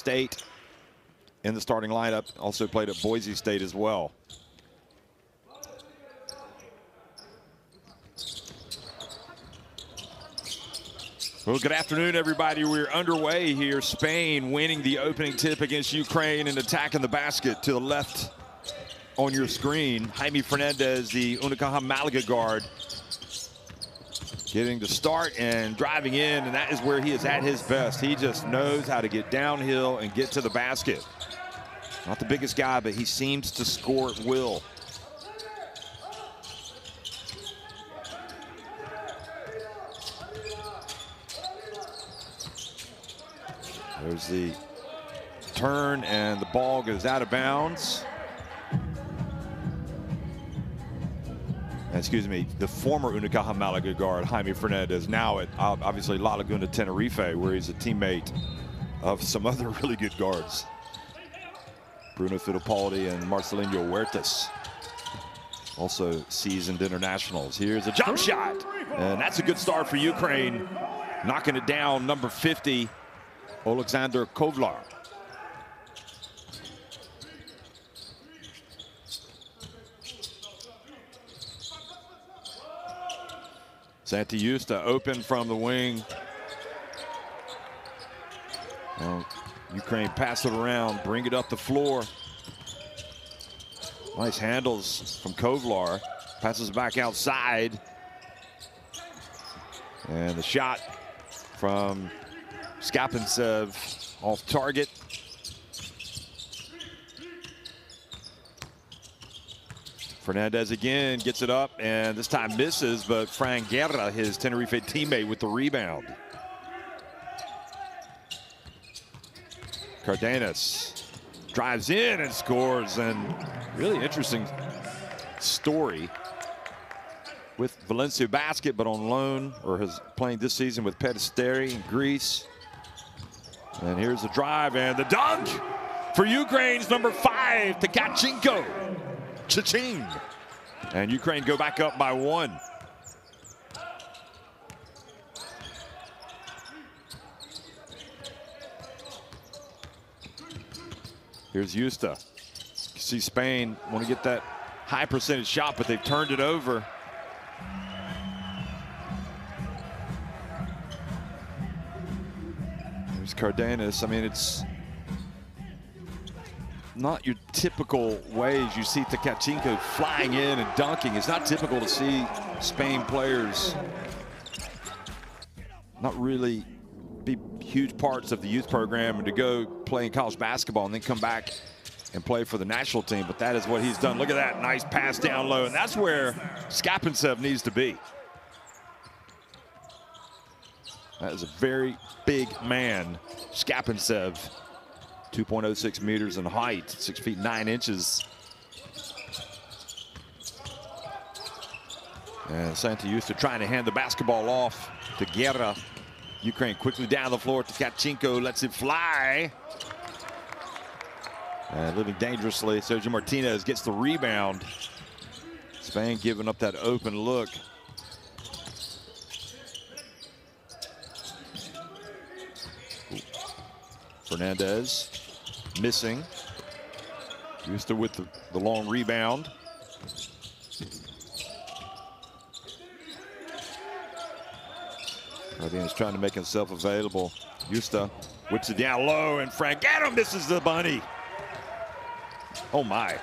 State in the starting lineup. Also played at Boise State as well. Well, good afternoon, everybody. We're underway here. Spain winning the opening tip against Ukraine and attacking the basket. To the left on your screen, Jaime Fernandez, the Unicaja Malaga guard, getting the start and driving in, and that is where he is at his best. He just knows how to get downhill and get to the basket. Not the biggest guy, but he seems to score at will. There's the turn, and the ball goes out of bounds. Excuse me, the former Unicaja Malaga guard, Jaime Fernandez, now at obviously La Laguna Tenerife, where he's a teammate of some other really good guards. Bruno Fittipaldi and Marcelinho Huertas, also seasoned internationals. Here's a jump shot, and that's a good start for Ukraine. Knocking it down, number 50, Alexander Kovlar. Santi Justa open from the wing. Well, Ukraine pass it around, bring it up the floor. Nice handles from Kovlar. Passes back outside. And the shot from Skapintsev off target. Fernandez again gets it up, and this time misses, but Fran Guerra, his Tenerife teammate, with the rebound. Cardenas drives in and scores, and really interesting story with Valencia Basket, but on loan, or is playing this season with Peristeri in Greece. And here's the drive and the dunk for Ukraine's number 5, Tkachenko. Cha-ching. And Ukraine go back up by 1. Here's Justa. You see Spain want to get that high percentage shot, but they've turned it over. There's Cardenas. I mean, it's not your typical ways you see Tkachenko flying in and dunking. It's not typical to see Spain players not really be huge parts of the youth program and to go play in college basketball and then come back and play for the national team. But that is what he's done. Look at that nice pass down low, and that's where Skapintsev needs to be. That is a very big man, Skapintsev. 2.06 meters in height, 6 feet 9 inches. And Santi Justa trying to hand the basketball off to Guerra. Ukraine quickly down the floor. Tkachenko lets it fly. And living dangerously, Sergio Martinez gets the rebound. Spain giving up that open look. Fernandez missing. Justa with the long rebound. Cardenas trying to make himself available. Justa whips it down low, and Frank Adam misses the bunny. Oh my.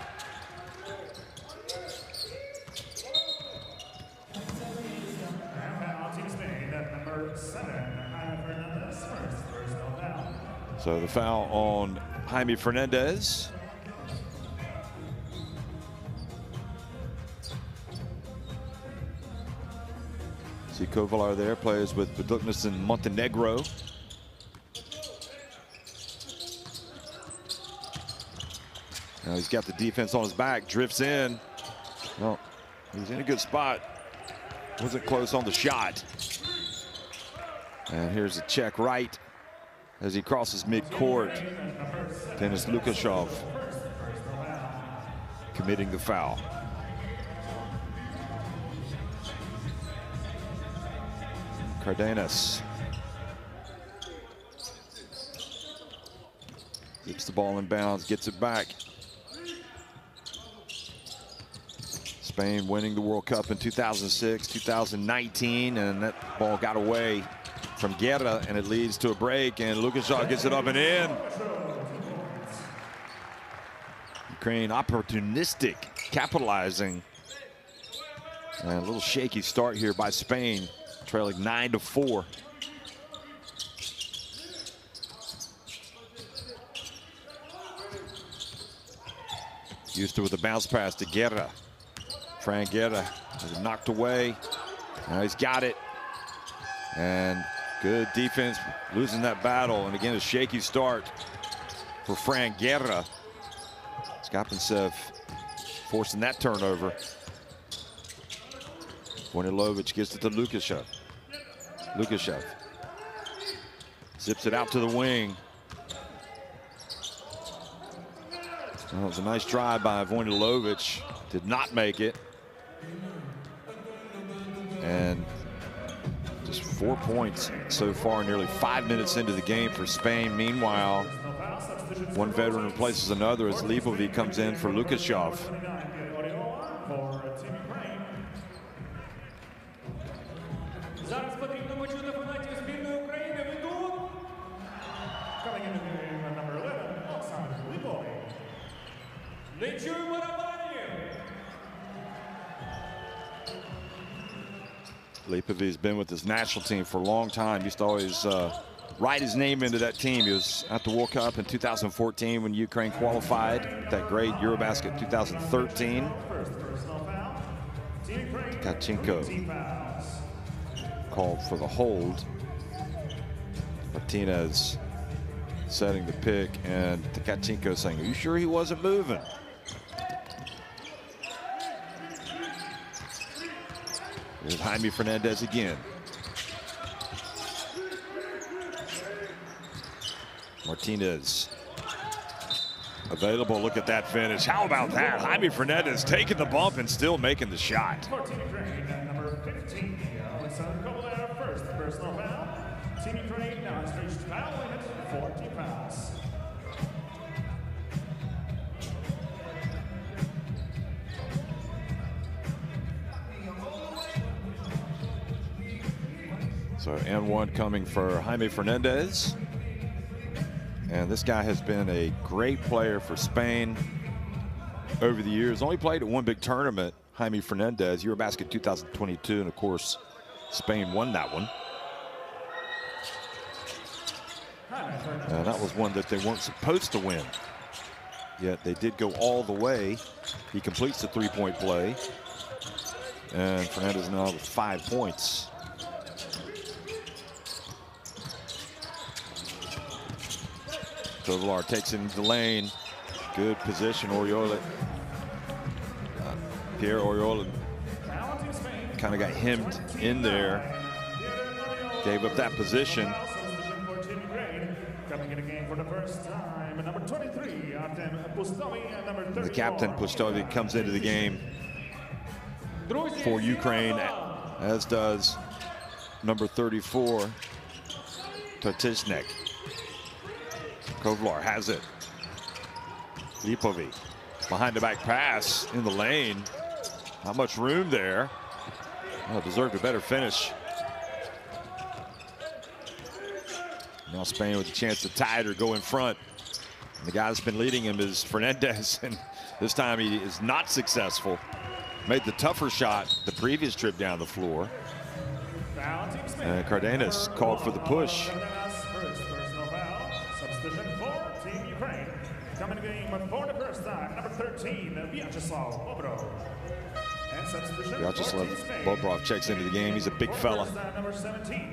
So the foul on Jaime Fernandez. See Kovlar there, plays with Buduknas in Montenegro. Now he's got the defense on his back, drifts in. Well, he's in a good spot. Wasn't close on the shot. And here's a check right as he crosses midcourt. Denis Lukashov committing the foul. Cardenas. Gets the ball in bounds, gets it back. Spain winning the World Cup in 2006, 2019, and that ball got away from Guerra, and it leads to a break, and Lukashov gets it up and in. Ukraine opportunistic, capitalizing. And a little shaky start here by Spain, trailing 9-4. Houston with a bounce pass to Guerra. Fran Guerra is knocked away. Now he's got it. And good defense, losing that battle. And again, a shaky start for Fran Guerra. Skopincev forcing that turnover. Vojnilovic gives it to Lukashev. Lukashev zips it out to the wing. That was a nice drive by Vojnilovic. Did not make it. And just 4 points so far, nearly 5 minutes into the game for Spain. Meanwhile, one veteran replaces another as Lipovic comes in for Lukashov. Lipovic's been with his national team for a long time. Used to always write his name into that team. He was at the World Cup in 2014 when Ukraine qualified. That great Eurobasket 2013. Tkachenko called for the hold. Martinez setting the pick, and Tkachenko saying, "Are you sure he wasn't moving?" There's Jaime Fernandez again. Martinez available. Look at that finish. How about that? Jaime Fernandez taking the bump and still making the shot. Number 15, Alexander Kovalev, first personal foul. Team Ukraine now has reached foul limit, 40 fouls. So and one coming for Jaime Fernandez. And this guy has been a great player for Spain over the years. Only played at one big tournament, Jaime Fernandez, Eurobasket 2022, and of course, Spain won that one. And that was one that they weren't supposed to win. Yet they did go all the way. He completes the three-point play. And Fernandez now with 5 points. Kovlar takes it into the lane. Good position, Oriola. Pierre Oriola kind of got hemmed in there. Gave up that position. Coming in again for the first time, number 23, Artem Pustovi, and number 34. The captain, Pustovi, comes into the game for Ukraine, as does number 34, Tartiznek. Kovlar has it. Lipovic behind the back pass in the lane. Not much room there. Oh, deserved a better finish. Now Spain with a chance to tie it or go in front. And the guy that's been leading him is Fernandez, and this time he is not successful. Made the tougher shot the previous trip down the floor. And Cardenas called for the push. Coming to the game for the first time, number 13, Vyacheslav Bobrov. Vyacheslav Bobrov checks into the game. He's a big fella.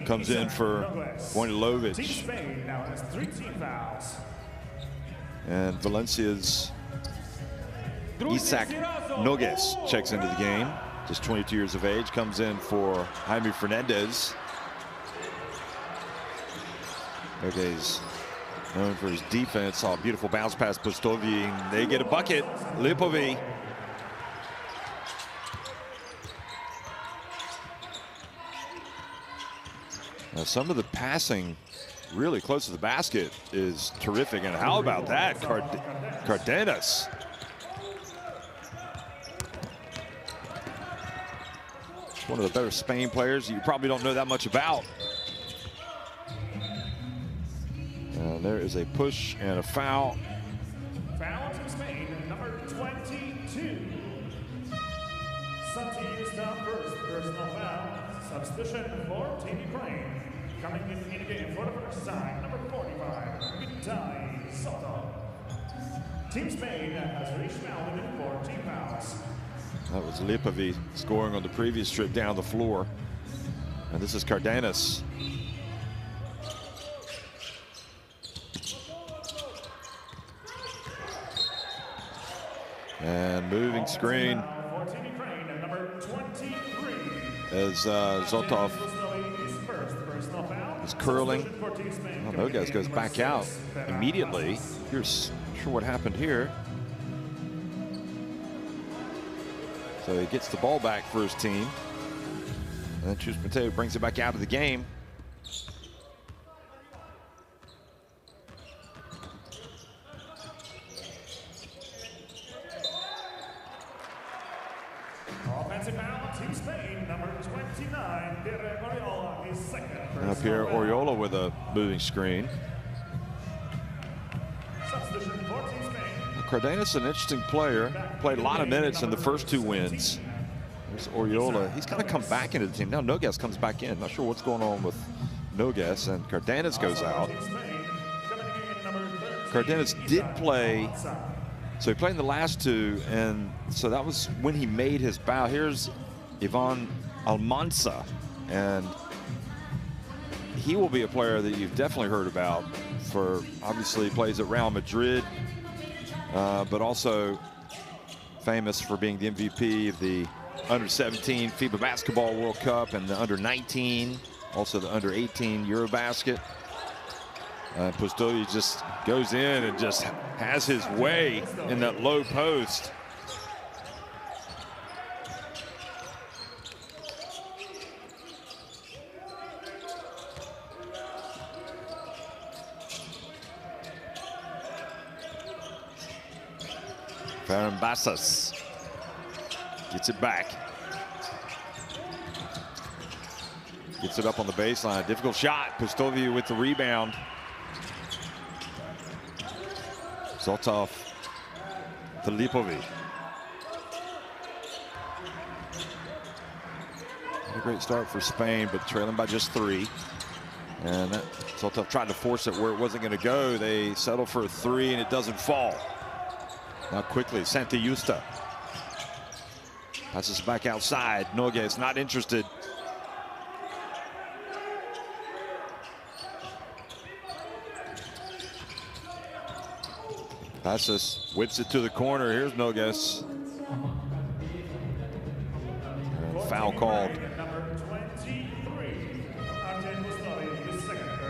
Comes in for Vojnilovic. Spain now has 3 team fouls. And Valencia's Isaac Nogues checks into the game. Just 22 years of age. Comes in for Jaime Fernandez. Nogues known for his defense. Saw a beautiful bounce pass, Pustovi. They get a bucket. Lipovic. Now some of the passing really close to the basket is terrific. And how about that, Cardenas? One of the better Spain players you probably don't know that much about. And there is a push and a foul. Foul to Spain, number 22. Santi Justa first personal foul. Substitution for Team Ukraine. Coming in the game for the first time, number 45, Vitaly Soto. Team Spain has reached now within 14 fouls. That was Lipovi scoring on the previous trip down the floor. And this is Cardenas. And moving screen as Zotov is curling. Well, Noguez goes back out immediately. Here's not sure what happened here. So he gets the ball back for his team. And then Chus Mateo brings it back out of the game. Offensive foul, Team Spain, number 29, Pierre Oriola, his second. And up here, Oriola with a moving screen. Substitution for Team Spain. Cardenas, an interesting player. Played a lot of minutes in the first two wins. There's Oriola. He's got to come back into the team. Now Noguez comes back in. Not sure what's going on with Noguez. And Cardenas goes out. Cardenas did play. So he played in the last two, and so that was when he made his bow. Here's Ivan Almanza, and he will be a player that you've definitely heard about. For obviously plays at Real Madrid, but also famous for being the MVP of the Under-17 FIBA Basketball World Cup and the Under-19, also the Under-18 Eurobasket. Pustovy just goes in and just has his way in that low post. Ferran Bassas gets it back. Gets it up on the baseline. Difficult shot. Pustovy with the rebound. Zotov to Lipovi. A great start for Spain, but trailing by just 3. And Zotov tried to force it where it wasn't going to go. They settle for a 3, and it doesn't fall. Now quickly, Santi Justa passes back outside. Noguez not interested. Passes, whips it to the corner. Here's Noguez. And foul called.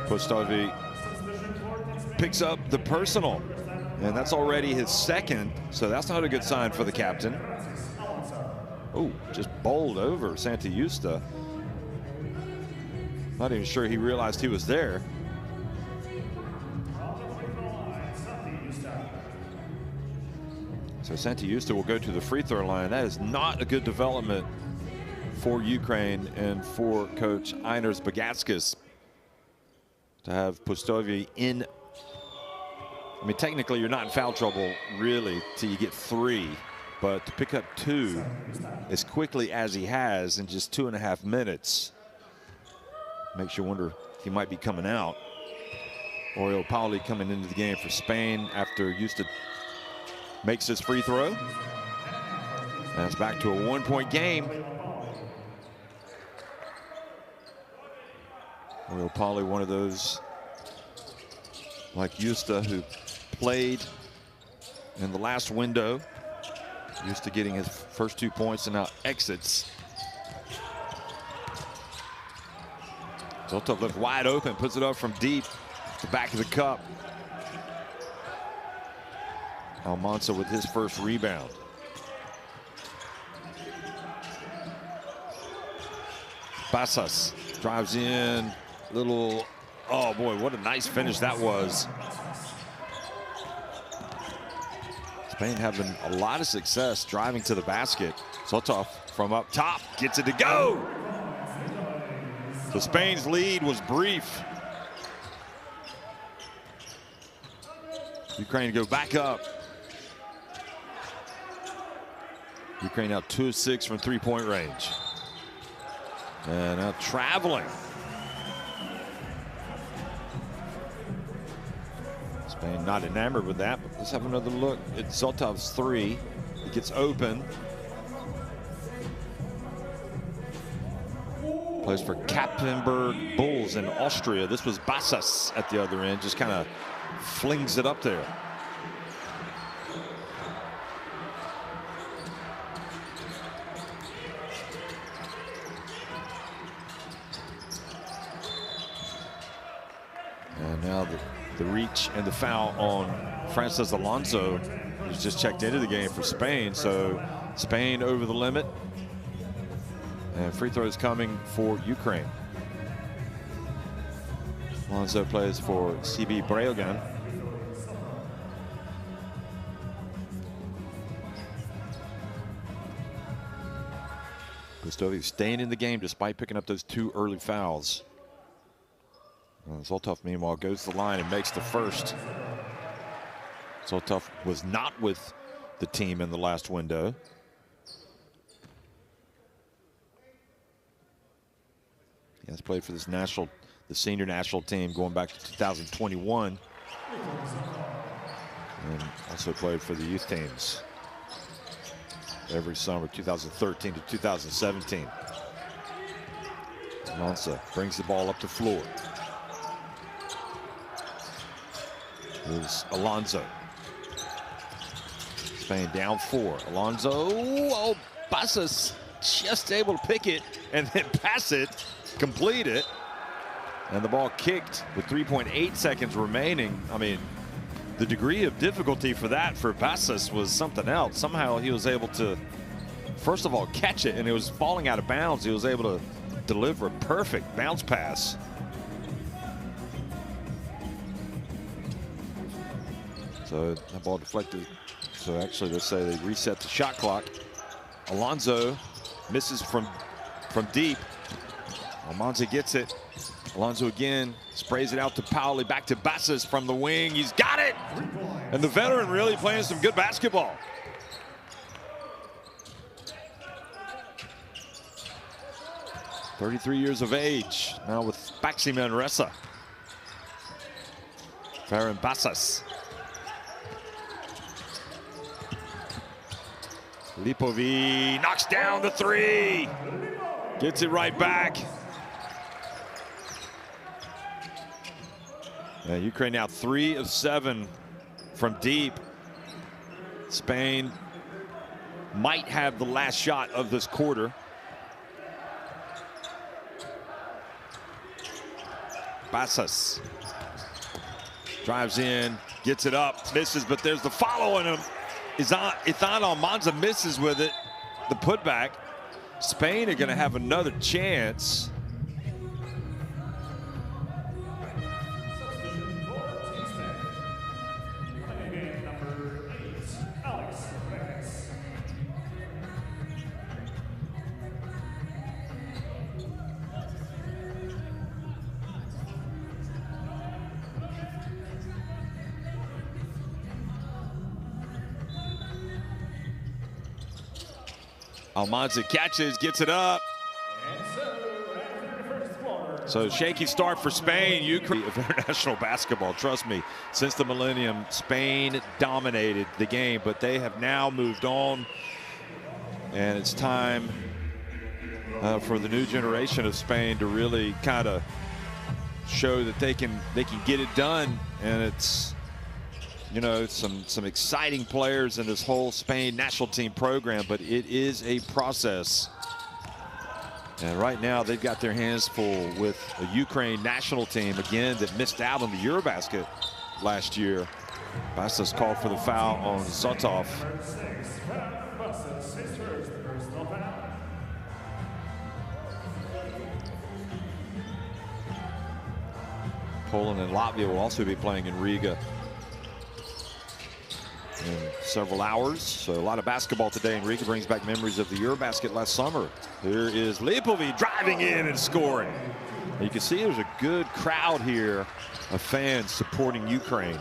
Pustovy picks up the personal, and that's already his second, so that's not a good sign for the captain. Oh, just bowled over Santi Justa. Not even sure he realized he was there. So Santi Justa will go to the free throw line. That is not a good development for Ukraine and for coach Einars Bagatskis to have Pustovy in. I mean, technically you're not in foul trouble really till you get 3, but to pick up 2 as quickly as he has in just 2.5 minutes makes you wonder if he might be coming out. Oriol Pauli coming into the game for Spain after Justa makes his free throw. And it's back to a 1-point game. Oriol Pauli, one of those like Justa who played in the last window. Justa getting his first 2 points and now exits. Zotov left wide open, puts it up from deep, the back of the cup. Almanza with his first rebound. Bassas drives in, little Oh boy, what a nice finish that was. Spain having a lot of success driving to the basket. Zotov from up top gets it to go. So Spain's lead was brief. Ukraine go back up. Ukraine now 2 of 6 from three-point range. And now traveling. Spain not enamored with that, but let's have another look at Zotov's three. It gets open. Plays for Kappenberg Bulls in Austria. This was Bassas at the other end, just kind of flings it up there. And now the reach and the foul on Francis Alonso, who's just checked into the game for Spain. So Spain over the limit. And free throws coming for Ukraine. Alonso plays for CB Breogán. Gustovi staying in the game despite picking up those 2 early fouls. Zotov, meanwhile, goes to the line and makes the first. Zotov was not with the team in the last window. He has played for this the senior national team going back to 2021. And also played for the youth teams every summer, 2013 to 2017. Alonso brings the ball up the floor. Here's Alonso. Spain down 4. Alonso, oh, Bassas just able to pick it and then pass it, complete it. And the ball kicked with 3.8 seconds remaining. I mean, the degree of difficulty for that for Bassas was something else. Somehow he was able to, first of all, catch it, and it was falling out of bounds. He was able to deliver a perfect bounce pass. So that ball deflected. So actually, let's say they reset the shot clock. Alonso misses from deep. Almanza gets it. Alonso again sprays it out to Pauli, back to Bassas from the wing. He's got it! And the veteran really playing some good basketball. "33 years of age, now with Baxi Manresa. Ferran Bassas. Lipovi knocks down the 3. Gets it right back. Ukraine now 3 of 7 from deep. Spain might have the last shot of this quarter. Bassas drives in, gets it up, misses, but there's the follow on him. Ethan Almanza misses with it, the putback. Spain are going to have another chance. Almanza catches, gets it up. So shaky start for Spain. Ukraine of international basketball. Trust me, since the millennium, Spain dominated the game, but they have now moved on. And it's time for the new generation of Spain to really kind of show that they can get it done. And it's, you know, some exciting players in this whole Spain national team program, but it is a process. And right now they've got their hands full with a Ukraine national team, again, that missed out on the Eurobasket last year. Bassas called for the foul on Zotov. Poland and Latvia will also be playing in Riga in several hours. So a lot of basketball today in Riga. Brings back memories of the Eurobasket last summer. Here is Lipovi driving in and scoring. And you can see there's a good crowd here of fans supporting Ukraine.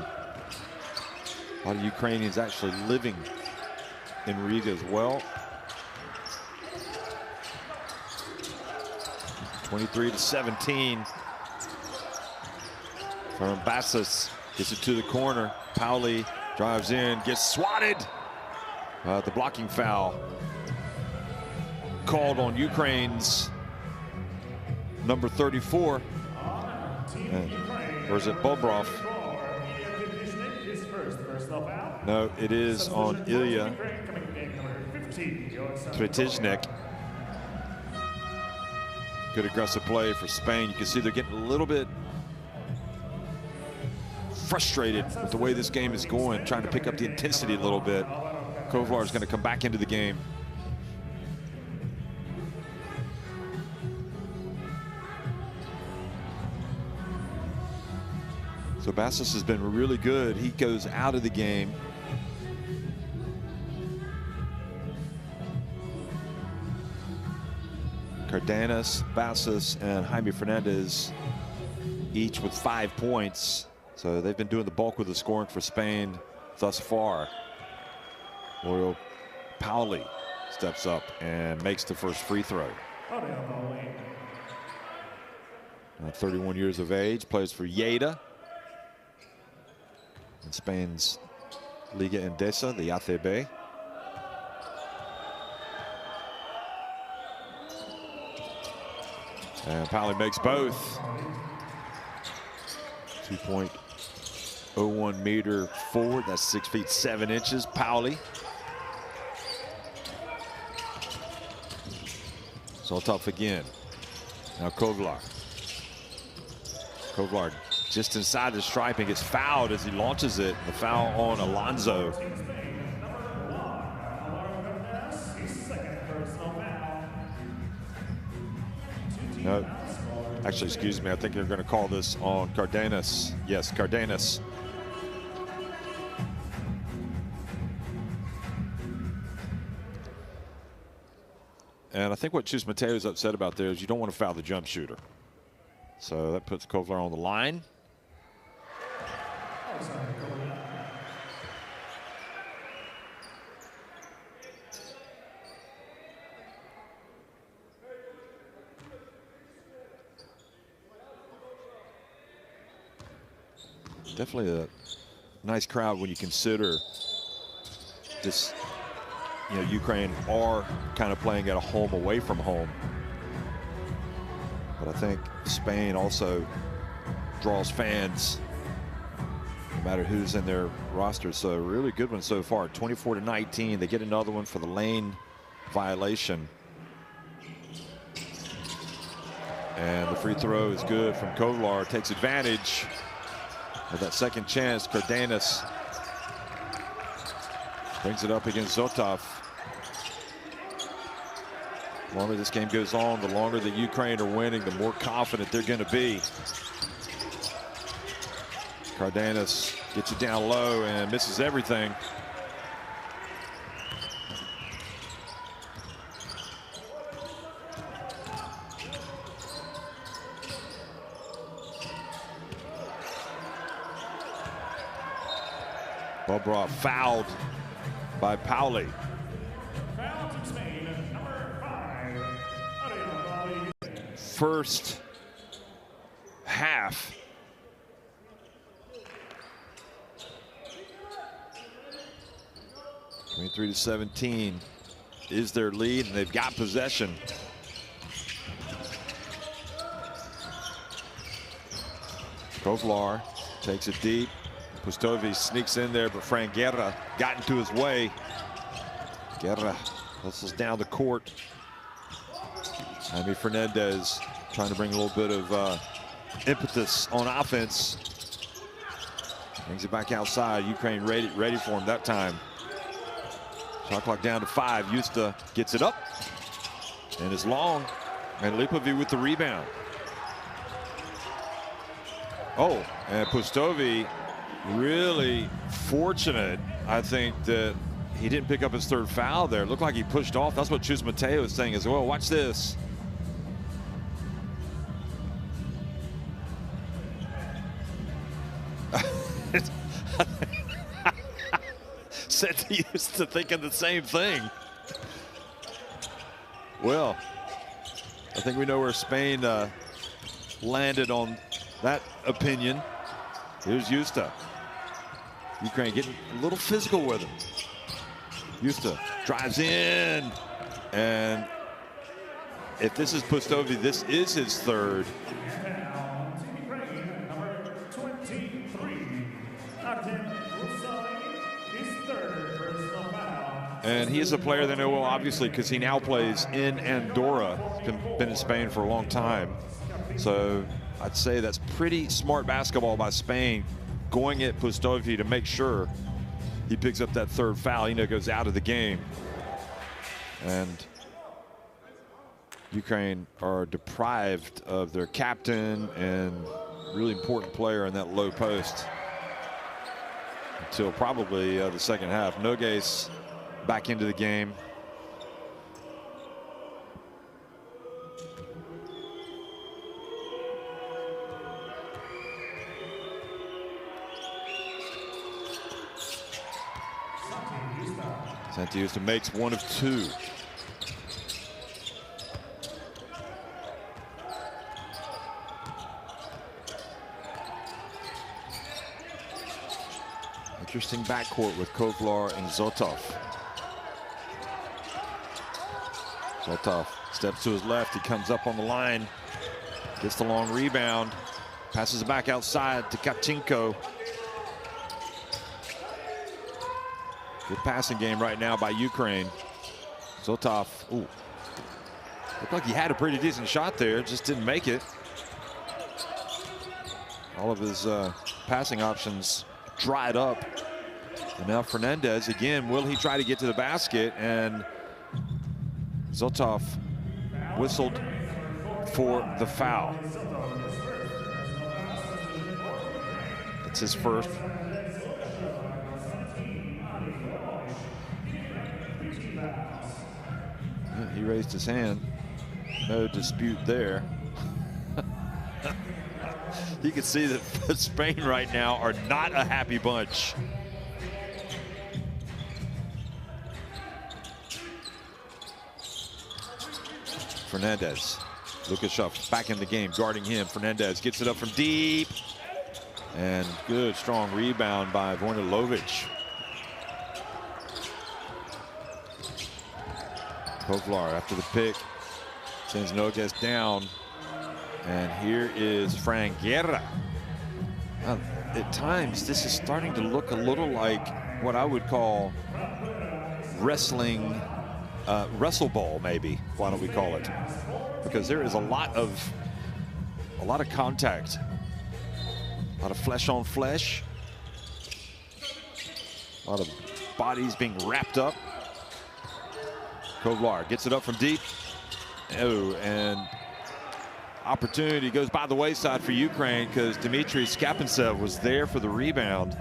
A lot of Ukrainians actually living in Riga as well. 23-17. From Basas, gets it to the corner. Pauli drives in, gets swatted. The blocking foul called on Ukraine's number 34. Or is it Bobrov? No, it is on Ilya Tretiznik. Good aggressive play for Spain. You can see they're getting a little bit frustrated with the way this game is going, trying to pick up the intensity a little bit. Kovlar is going to come back into the game. So Basas has been really good. He goes out of the game. Cardenas, Basas, and Jaime Fernandez each with 5 points. So they've been doing the bulk of the scoring for Spain thus far. Loyal Pauli steps up and makes the first free throw. 31 years of age, plays for Lleida in Spain's Liga Endesa, the ACB. And Pauli makes both. 2.01 meter forward, that's 6 feet 7 inches. Pauli. Zotov again. Now Kovlar. Kovlar just inside the stripe and gets fouled as he launches it. The foul on Alonso. No, actually, excuse me, I think they're going to call this on Cardenas. Yes, Cardenas. And I think what Chus Mateo is upset about there is you don't want to foul the jump shooter. So that puts Kovlar on the line. Definitely a nice crowd when you consider this, you know, Ukraine are kind of playing at a home away from home. But I think Spain also draws fans no matter who's in their roster. So really good one so far. 24-19. They get another one for the lane violation. And the free throw is good from Kovlar. Takes advantage of that second chance. Cardenas brings it up against Zotov. The longer this game goes on, the longer that Ukraine are winning, the more confident they're going to be. Cardenas gets it down low and misses everything. Bobrov fouled by Pauli. First half. — 23-17 is their lead, and they've got possession. Kovlar takes it deep. Pustovi sneaks in there, but Frank Guerra got into his way. Guerra hustles down the court. Jaime Fernandez trying to bring a little bit of impetus on offense. Brings it back outside. Ukraine ready for him that time. Shot clock down to 5. Justa gets it up and is long. And Lipovi with the rebound. Oh, and Pustovi really fortunate, I think, that he didn't pick up his third foul there. It looked like he pushed off. That's what Chus Mateo is saying as well. Watch this. Santi used to thinking the same thing. Well, I think we know where Spain landed on that opinion. Here's Justa. Ukraine getting a little physical with him. Justa drives in, and if this is Pustovi, this is his third. And he is a player they know well, obviously, because he now plays in Andorra. Been in Spain for a long time. So I'd say that's pretty smart basketball by Spain, going at Pustovi to make sure he picks up that third foul. You know, goes out of the game. And Ukraine are deprived of their captain and really important player in that low post until probably the second half. Nogues back into the game. Santi Justa makes one of two. Interesting backcourt with Kovlar and Zotov. Zotov steps to his left. He comes up on the line, gets the long rebound, passes it back outside to Kachinko. Good passing game right now by Ukraine. Zotov, ooh, looked like he had a pretty decent shot there, just didn't make it. All of his passing options dried up. And now Fernandez again, will he try to get to the basket? And Zotov whistled for the foul. It's his first. Yeah, he raised his hand. No dispute there. You can see that Spain right now are not a happy bunch. Fernandez, Lukashov back in the game, guarding him. Fernandez gets it up from deep. And good, strong rebound by Vojnilovic. Kovlar after the pick, sends Nogues down. And here is Fran Guerra. At times, this is starting to look a little like what I would call wrestling, wrestle ball, maybe. Why don't we call it? Because there is a lot of contact, a lot of flesh on flesh, a lot of bodies being wrapped up. Kovlar gets it up from deep. Oh, and opportunity goes by the wayside for Ukraine because Dmitry Skapintsev was there for the rebound.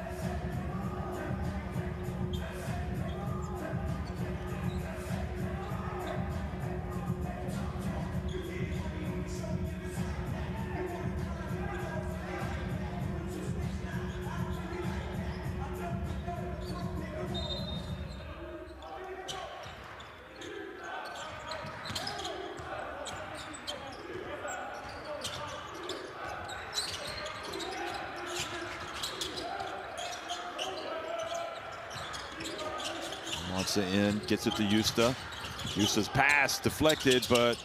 In, gets it to Justa. Justa's pass deflected, but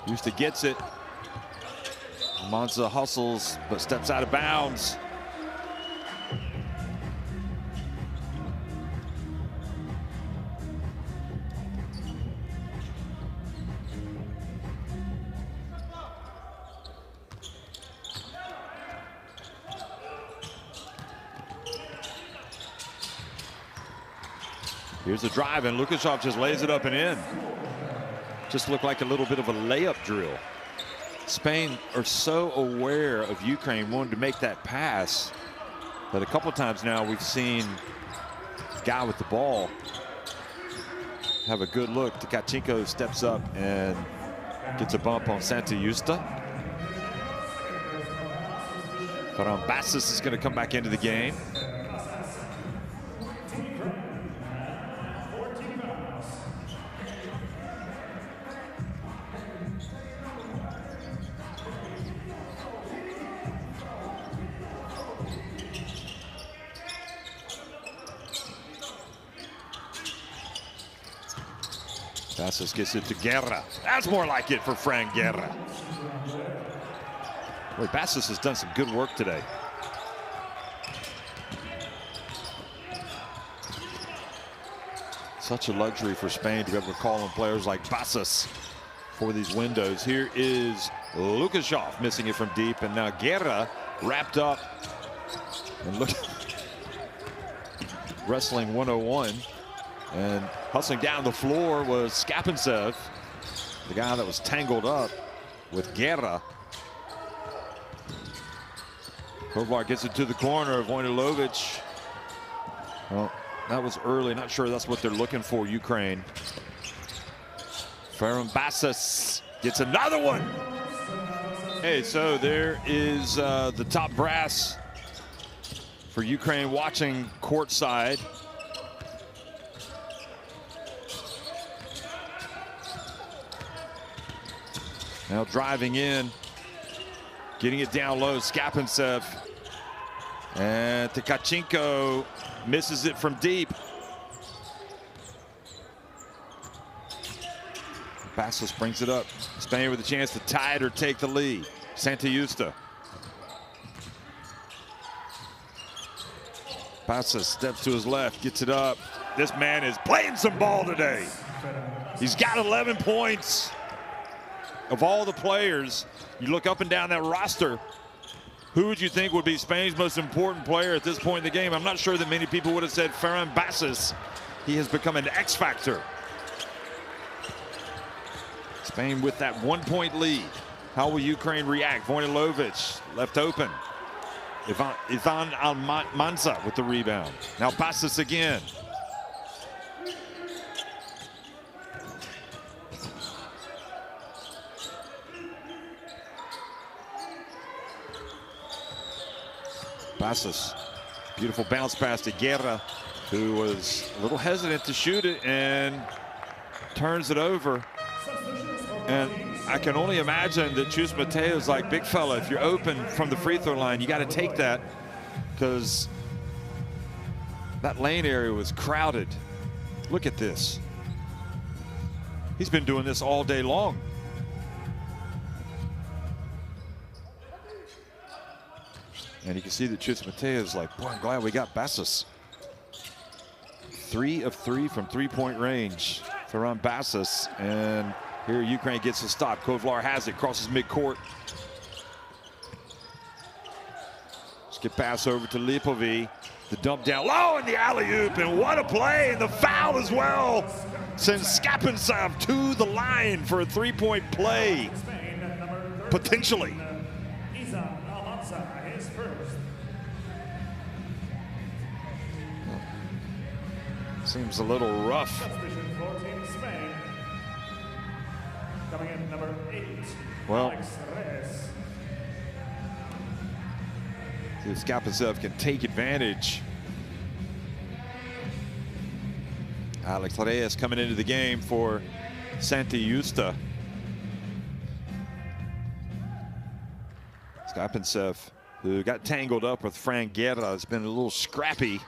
Justa gets it. Monza hustles, but steps out of bounds. Here's the drive, and Lukashov just lays it up and in. Just looked like a little bit of a layup drill. Spain are so aware of Ukraine wanting to make that pass that a couple of times now we've seen the guy with the ball have a good look. Tkachenko steps up and gets a bump on Santa Yusta. Ferran Bassos is going to come back into the game. Bassos gets it to Guerra. That's more like it for Fran Guerra. Boy, Bassos has done some good work today. Such a luxury for Spain to be able to call on players like Bassos for these windows. Here is Lukashov missing it from deep, and now Guerra wrapped up. And look, wrestling 101. And hustling down the floor was Skapintsev, the guy that was tangled up with Guerra. Kovlar gets it to the corner of Vojnilovic. Well, that was early. Not sure that's what they're looking for, Ukraine. Ferran Bassos gets another one. Hey, so there is the top brass for Ukraine watching courtside. Now driving in, getting it down low, Skapintsev. And Tkachenko misses it from deep. Bassos brings it up. Spain with a chance to tie it or take the lead. Santa Yusta. Bassos steps to his left, gets it up. This man is playing some ball today. He's got 11 points. Of all the players, you look up and down that roster, who would you think would be Spain's most important player at this point in the game? I'm not sure that many people would have said Ferran Bassos. He has become an X factor. Spain with that 1-point lead. How will Ukraine react? Vojnilovic left open. Ivan Almanza with the rebound. Now Bassos again. Bassos, beautiful bounce pass to Guerra, who was a little hesitant to shoot it and turns it over. And I can only imagine that Chus Mateo's like, big fella, if you're open from the free throw line, you got to take that, because that lane area was crowded. Look at this. He's been doing this all day long. And you can see that Chus Mateo is like, boy, I'm glad we got Bassos. 3 of 3 from three-point range. Ferran Bassos, and here Ukraine gets a stop. Kovlar has it, crosses midcourt. Skip pass over to Lipovi. The dump down low and the alley-oop, and what a play, and the foul as well. Sends Skapintsev to the line for a three-point play, potentially. Seems a little rough. Coming in number 8. Well, see if Skapintsev can take advantage. Alex Reyes coming into the game for Santa Yusta. Skapintsev, who got tangled up with Fran Guerra, has been a little scrappy.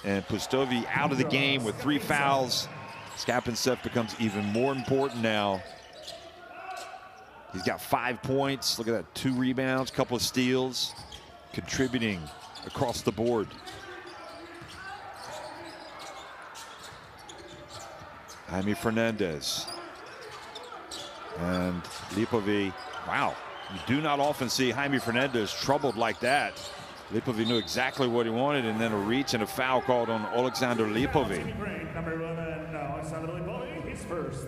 And Pustovi out of the game with 3 fouls. Skapintsev becomes even more important now. He's got 5 points. Look at that, 2 rebounds, couple of steals, contributing across the board. Jaime Fernandez and Lipovi. Wow, you do not often see Jaime Fernandez troubled like that. Lipovi knew exactly what he wanted, and then a reach and a foul called on Alexander Lipovi. Number 11, Alexander Lipovi, he's first.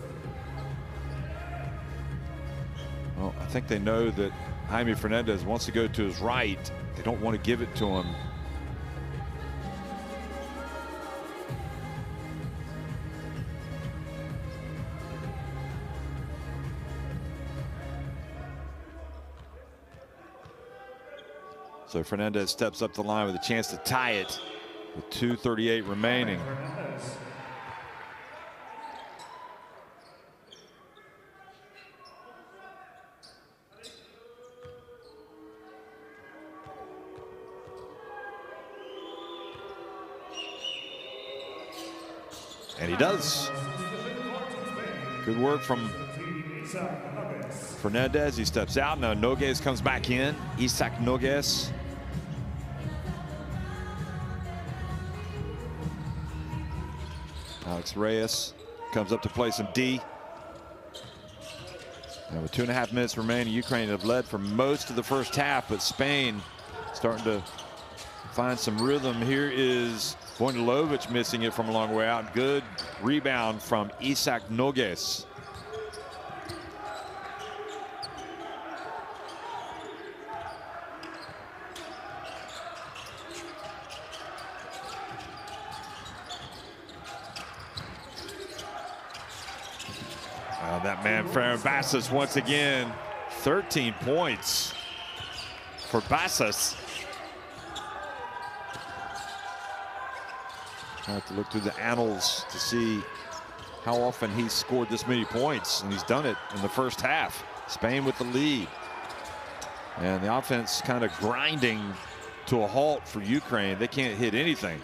Well, I think they know that Jaime Fernandez wants to go to his right. They don't want to give it to him. So Fernandez steps up the line with a chance to tie it with 2:38 remaining. And he does. Good work from Fernandez. He steps out. Now Noguez comes back in. Isaac Noguez. Alex Reyes comes up to play some D. And with 2.5 minutes remaining, Ukraine have led for most of the first half, but Spain starting to find some rhythm. Here is Vojnilovic missing it from a long way out. Good rebound from Isaac Noguez. That man, Ferran Bassas, once again, 13 points for Bassas. I have to look through the annals to see how often he's scored this many points, and he's done it in the first half. Spain with the lead. And the offense kind of grinding to a halt for Ukraine. They can't hit anything.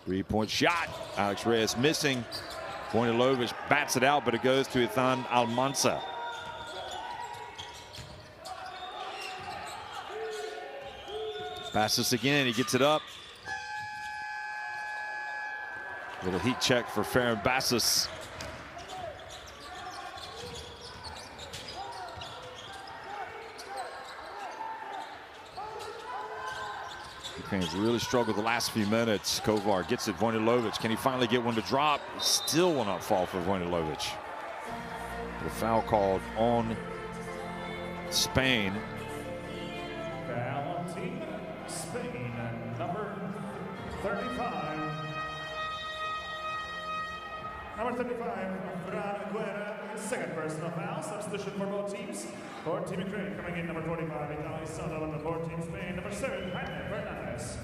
Three-point shot. Alex Reyes missing. Vojnilovic bats it out, but it goes to Ethan Almanza. Bassas again. He gets it up. Little heat check for Ferran Bassas. Ukraine's really struggled the last few minutes. Kovar gets it. Vojnilovic. Can he finally get one to drop? Still will not fall for Vojnilovic. The foul called on Spain. Foul team Spain, number 35. Number 35, Fran Aguera, second personal foul. Substitution for both teams. For Team Ukraine, coming in number 45, Italy Soto, and for Team Spain, number 7, Jaime Fernandez.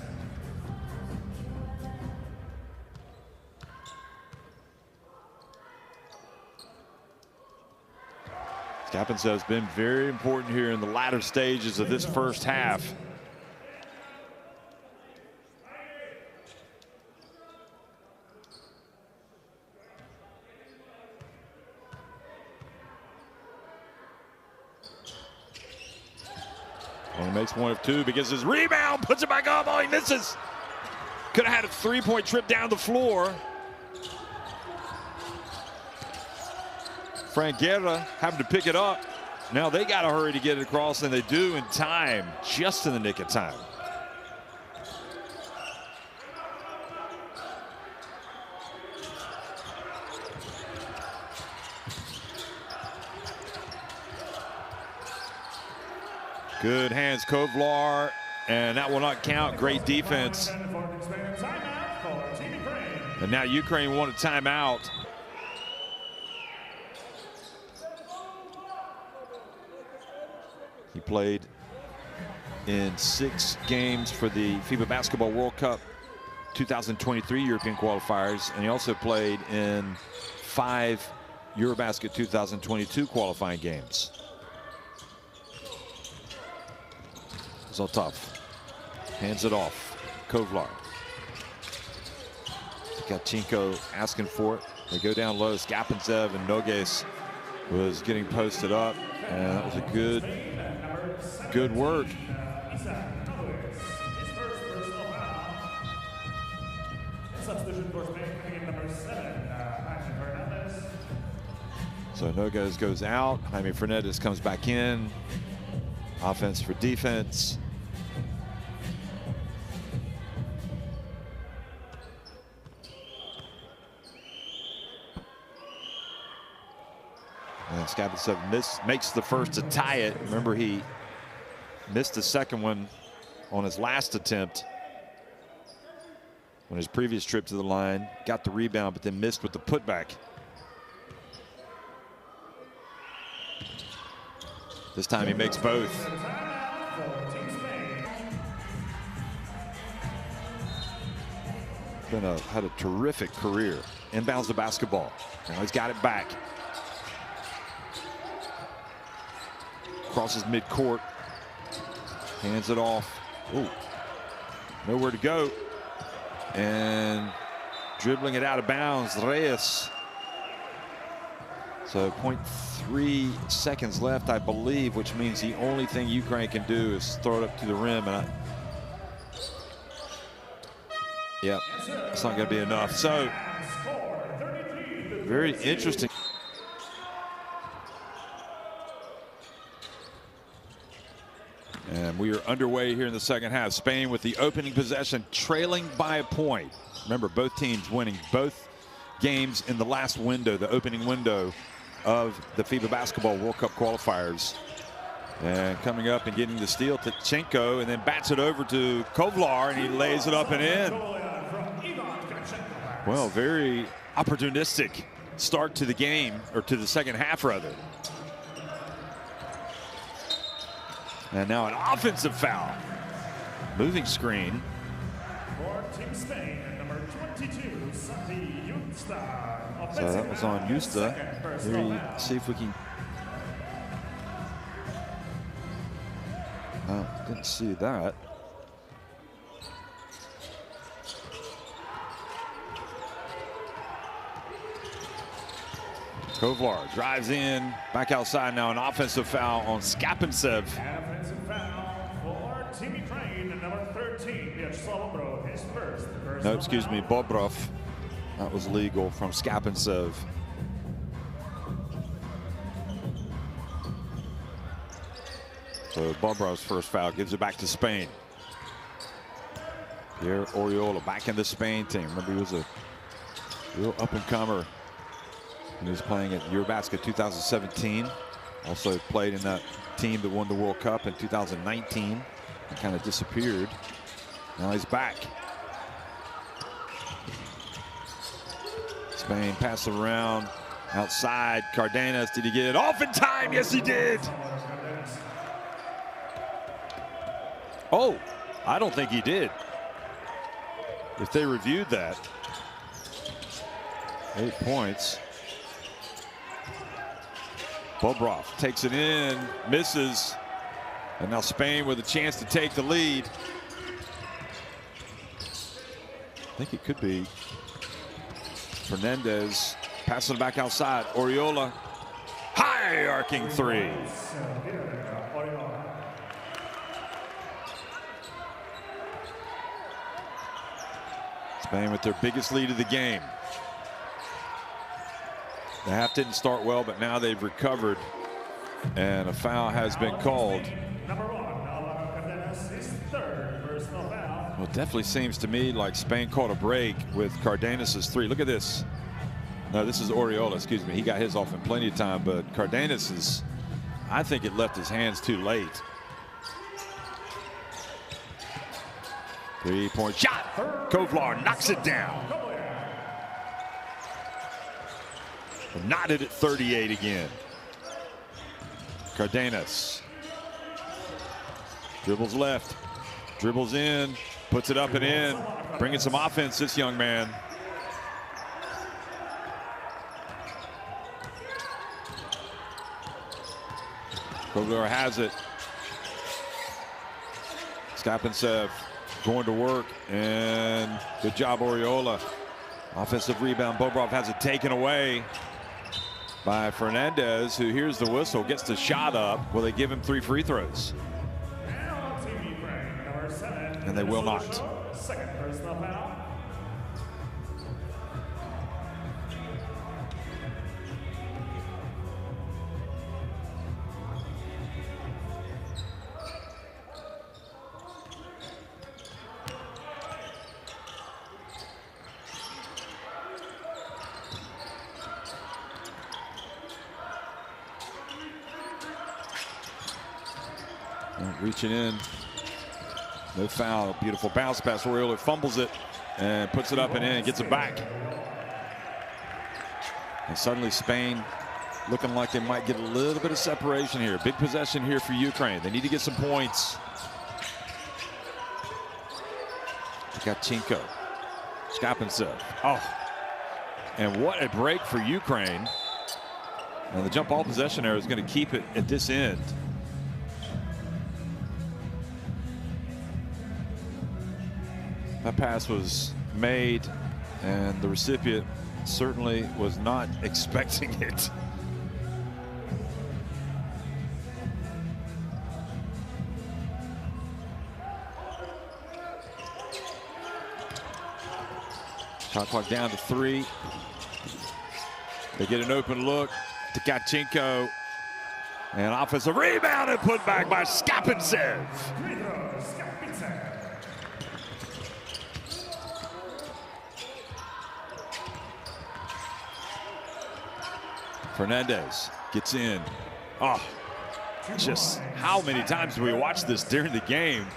Skapencev has been very important here in the latter stages of this first half. Only makes one of two because his rebound puts it back up. Oh, he misses. Could have had a three-point trip down the floor. Frank Guerra having to pick it up. Now they got to hurry to get it across, and they do in time, just in the nick of time. Good hands, Kovlar, and that will not count. Great defense. And now Ukraine want a timeout. He played in 6 games for the FIBA Basketball World Cup 2023 European qualifiers, and he also played in 5 Eurobasket 2022 qualifying games. Zotov hands it off. Kovlar. Tkachenko asking for it. They go down low. Skapencev and Noguez was getting posted up, and that was a good work. So Noguez goes out. Jaime Fernandez comes back in. Offense for defense. Skapantsev makes the first to tie it. Remember, he missed the second one on his last attempt on his previous trip to the line. Got the rebound, but then missed with the putback. This time he makes both. Had a terrific career. Inbounds the basketball. Now he's got it back. Crosses midcourt. Hands it off. Ooh. Nowhere to go. And dribbling it out of bounds, Reyes. So 0.3 seconds left, I believe, which means the only thing Ukraine can do is throw it up to the rim. And yeah, it's not going to be enough. So very interesting. And we are underway here in the second half. Spain with the opening possession, trailing by a point. Remember, both teams winning both games in the last window, the opening window of the FIBA Basketball World Cup qualifiers. And coming up and getting the steal to Tchenko, and then bats it over to Kovlar, and he lays it up and in. Well, very opportunistic start to the game, or to the second half rather. And now an offensive foul. Moving screen. For Team Spain, number 22, Santi Justa. So that was on Justa. Here, see if we can. Oh, didn't see that. Kovlar drives in, back outside now. An offensive foul on Skapantsev. Offensive foul for Team Ukraine, number 13, Vyacheslav Bobrov, his first. No, excuse me, Bobrov. That was legal from Skapantsev. So Bobrov's first foul gives it back to Spain. Pierre Oriola back in the Spain team. Remember, he was a real up-and-comer. He was playing at Eurobasket 2017. Also played in that team that won the World Cup in 2019. He kind of disappeared. Now he's back. Spain pass around outside. Cardenas, did he get it off in time? Yes, he did. Oh, I don't think he did. If they reviewed that. 8 points. Bobrov takes it in, misses, and now Spain with a chance to take the lead. I think it could be Fernandez passing it back outside. Oriola, high arcing three. Spain with their biggest lead of the game. The half didn't start well, but now they've recovered, and a foul has been called. Well, it definitely seems to me like Spain caught a break with Cardenas's three. Look at this. No, this is Oriola, excuse me. He got his off in plenty of time, but Cardenas I think it left his hands too late. 3-point shot. Kovlar knocks it down. Knotted at 38 again. Cardenas dribbles left, dribbles in, puts it up and in, bringing some offense, this young man. Kovlar has it. Skapantsev going to work, and good job, Oriola. Offensive rebound. Bobrov has it taken away by Fernandez, who hears the whistle, gets the shot up. Will they give him 3 free throws? And they will not. Second personal foul. reaching in. No foul. Beautiful bounce pass. Oriole fumbles it and puts it up and in. Gets it back. And suddenly Spain looking like they might get a little bit of separation here. Big possession here for Ukraine. They need to get some points. Tkachenko. Skapintsev. Oh. And what a break for Ukraine. And the jump ball possession error is going to keep it at this end. That pass was made, and the recipient certainly was not expecting it. Shot clock down to 3. They get an open look to Tkachenko. And offensive rebound and put back by Skapintsev. Fernandez gets in. Oh, just how many times do we watch this during the game?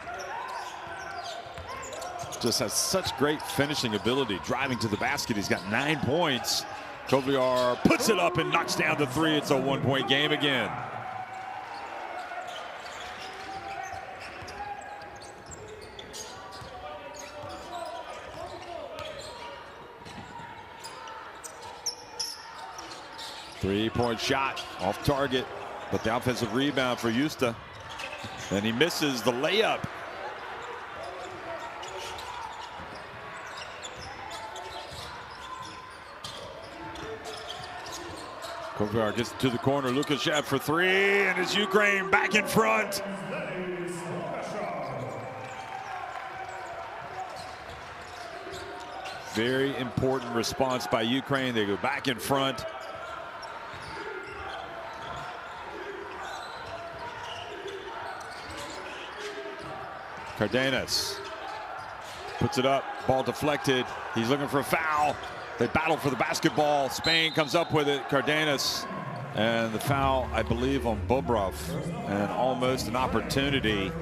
Just has such great finishing ability, driving to the basket. He's got 9 points. Kopitar puts it up and knocks down the 3. It's a 1-point game again. Three-point shot off target, but the offensive rebound for Justa. And he misses the layup. Kopitar gets to the corner. Lukashev for 3, and it's Ukraine back in front. Very important response by Ukraine. They go back in front. Cardenas puts it up, ball deflected. He's looking for a foul. They battle for the basketball. Spain comes up with it. Cardenas, and the foul, I believe, on Bobrov, and almost an opportunity.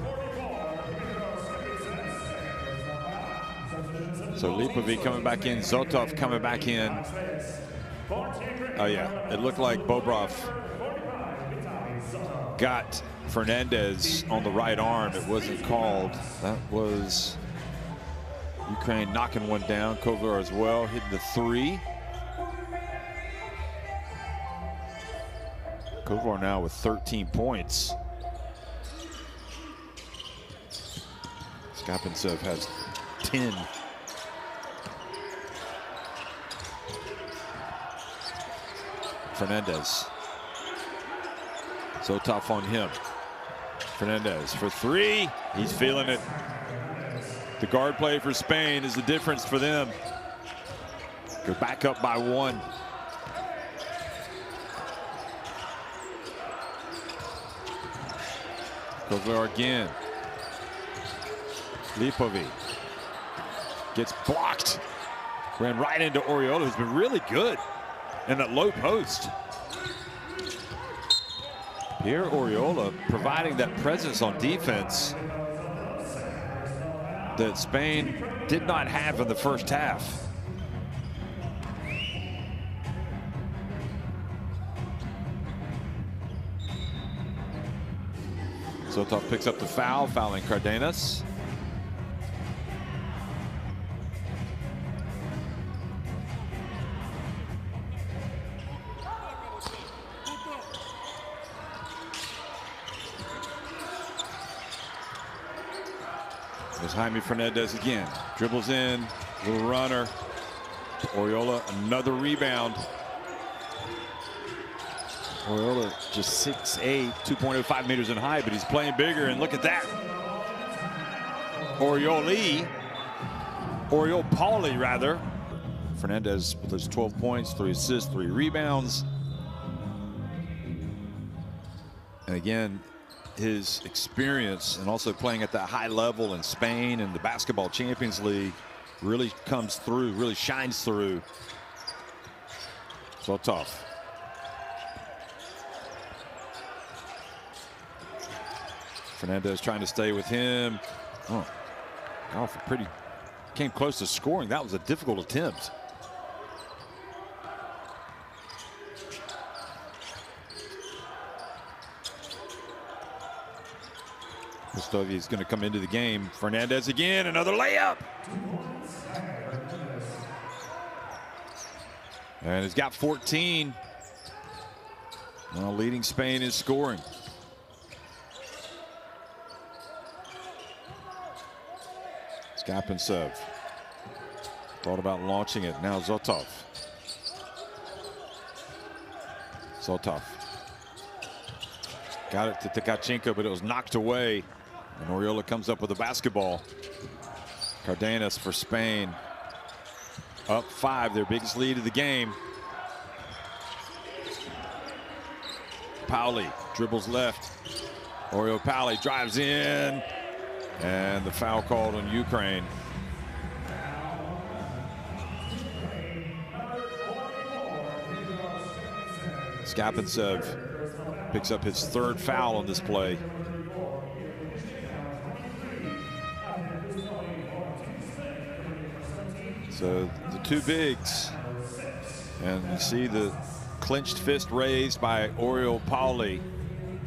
So Lipovic coming back in, Zotov coming back in. Oh yeah, it looked like Bobrov got Fernandez on the right arm. It wasn't called. That was Ukraine knocking one down. Kopitar as well, hitting the 3. Kopitar now with 13 points. Skapintsev has 10. Fernandez. So tough on him. Fernandez for 3. He's feeling it. The guard play for Spain is the difference for them. Go back up by 1. Kopitar again. Lipovic gets blocked. Ran right into Oriole, who's been really good in that low post. Pierre Oriola providing that presence on defense that Spain did not have in the first half. Zotov picks up the foul, fouling Cardenas. There's Jaime Fernandez again. Dribbles in, little runner. Oriola, another rebound. Oriola just 6'8", 2.05 meters in height, but he's playing bigger, and look at that. Oriole Pauli rather. Fernandez with his 12 points, 3 assists, 3 rebounds. And again, his experience and also playing at that high level in Spain and the Basketball Champions League really comes through, really shines through. So tough. Fernandez trying to stay with him. Oh, pretty came close to scoring. That was a difficult attempt. Pistovi is going to come into the game. Fernandez again, another layup. And he's got 14. Now leading Spain in scoring. Skapintsev thought about launching it. Now Zotov. Zotov got it to Tkachenko, but it was knocked away. And Oriola comes up with a basketball. Cardenas for Spain. Up 5, their biggest lead of the game. Pauli dribbles left. Oriol Pauli drives in. And the foul called on Ukraine. Skapintsev picks up his 3rd foul on this play. So the 2 bigs, and you see the clenched fist raised by Oriol Pauli,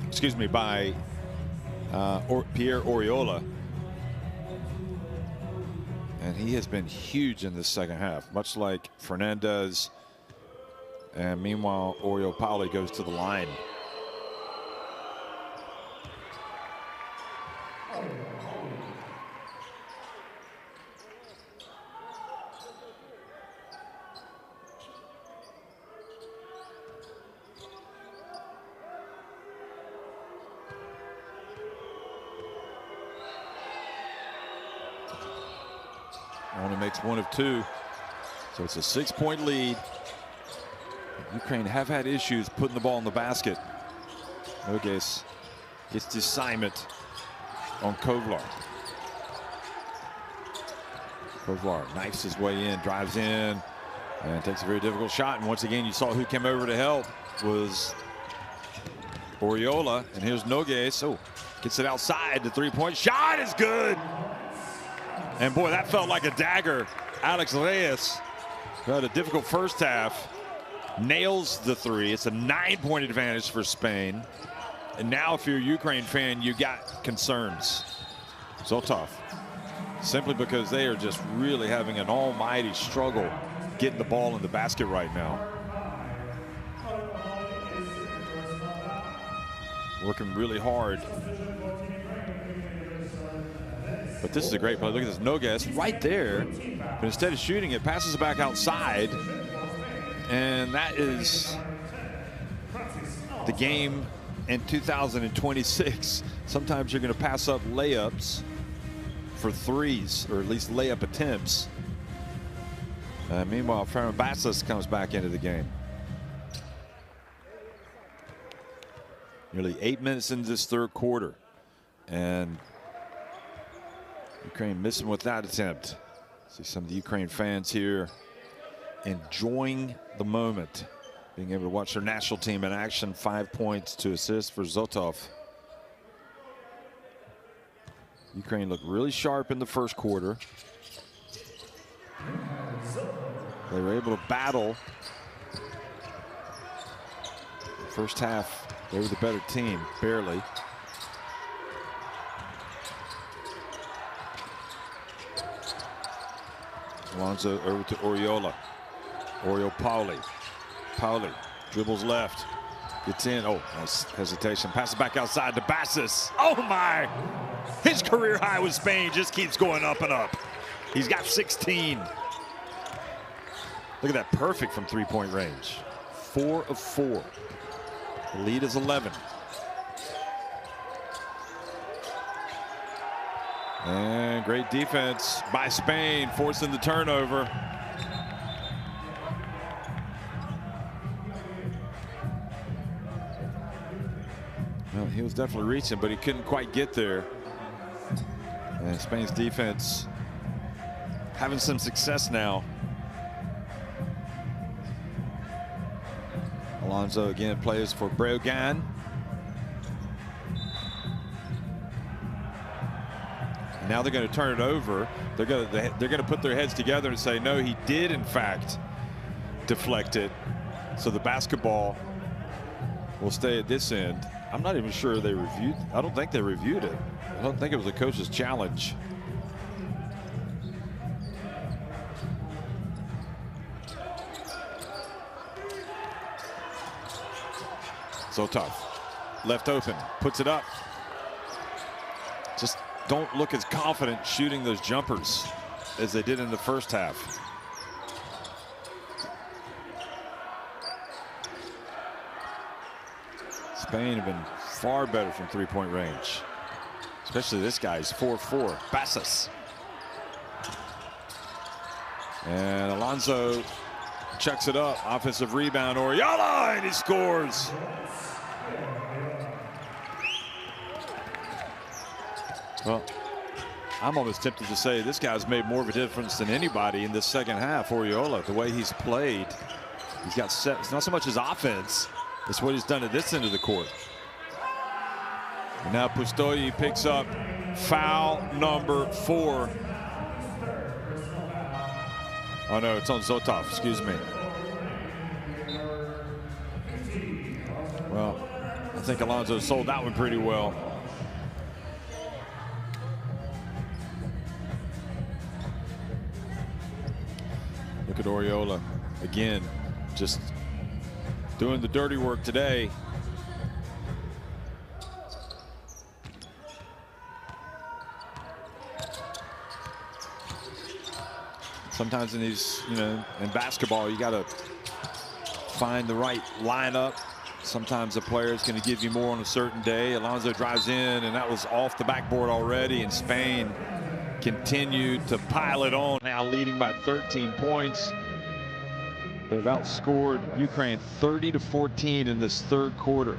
excuse me, by Pierre Oriola. And he has been huge in this second half, much like Fernandez. And meanwhile, Oriol Pauli goes to the line. Only makes 1 of 2. So it's a 6-point lead. Ukraine have had issues putting the ball in the basket. Nogues gets the assignment on Kovlar. Kovlar knifes his way in, drives in, and takes a very difficult shot. And once again, you saw who came over to help was Oriola. And here's Nogues. Oh, gets it outside. The 3-point shot is good. And boy, that felt like a dagger. Alex Reyes, who had a difficult first half, nails the 3. It's a 9-point advantage for Spain. And now if you're a Ukraine fan, you got concerns. Zotov, simply because they are just really having an almighty struggle getting the ball in the basket right now. Working really hard. But this is a great play. Look at this, Nogues right there. But instead of shooting it, passes it back outside. And that is the game in 2026. Sometimes you're going to pass up layups for 3s, or at least layup attempts. Meanwhile, Ferran Bastos comes back into the game. Nearly 8 minutes into this 3rd quarter. And Ukraine missing with that attempt. See some of the Ukraine fans here enjoying the moment, being able to watch their national team in action. 5 points to assist for Zotov. Ukraine looked really sharp in the 1st quarter. They were able to battle. The first half, they were the better team, barely. Alonso over to Oriola. Oriol Pauli. Pauli dribbles left. Gets in. Oh, nice hesitation. Passes back outside to Bastos. Oh, my. His career high with Spain just keeps going up and up. He's got 16. Look at that. Perfect from 3-point range. 4 of 4. The lead is 11. And great defense by Spain, forcing the turnover. Well, he was definitely reaching, but he couldn't quite get there. And Spain's defense having some success now. Alonso again plays for Breogán. Now they're going to turn it over. They're going to put their heads together and say, no, he did in fact deflect it. So the basketball will stay at this end. I'm not even sure they reviewed. I don't think they reviewed it. I don't think it was a coach's challenge. So tough. Left open, puts it up. Just don't look as confident shooting those jumpers as they did in the first half. Spain have been far better from three-point range, especially this guy's 4'4", Basas. And Alonso chucks it up. Offensive rebound, Oriola, and he scores. Well, I'm almost tempted to say this guy's made more of a difference than anybody in this second half. Oriola, the way he's played, he's got set. It's not so much his offense, it's what he's done at this end of the court. And now Pustoyi picks up foul number 4. Oh no, it's on Zotov, excuse me. Well, I think Alonso sold that one pretty well. Look at Oriola again, just doing the dirty work today. Sometimes in these, in basketball, you got to find the right lineup. Sometimes a player is going to give you more on a certain day. Alonso drives in, and that was off the backboard already, and Spain continued to pile it on. Now leading by 13 points. They've outscored Ukraine 30-14 in this third quarter.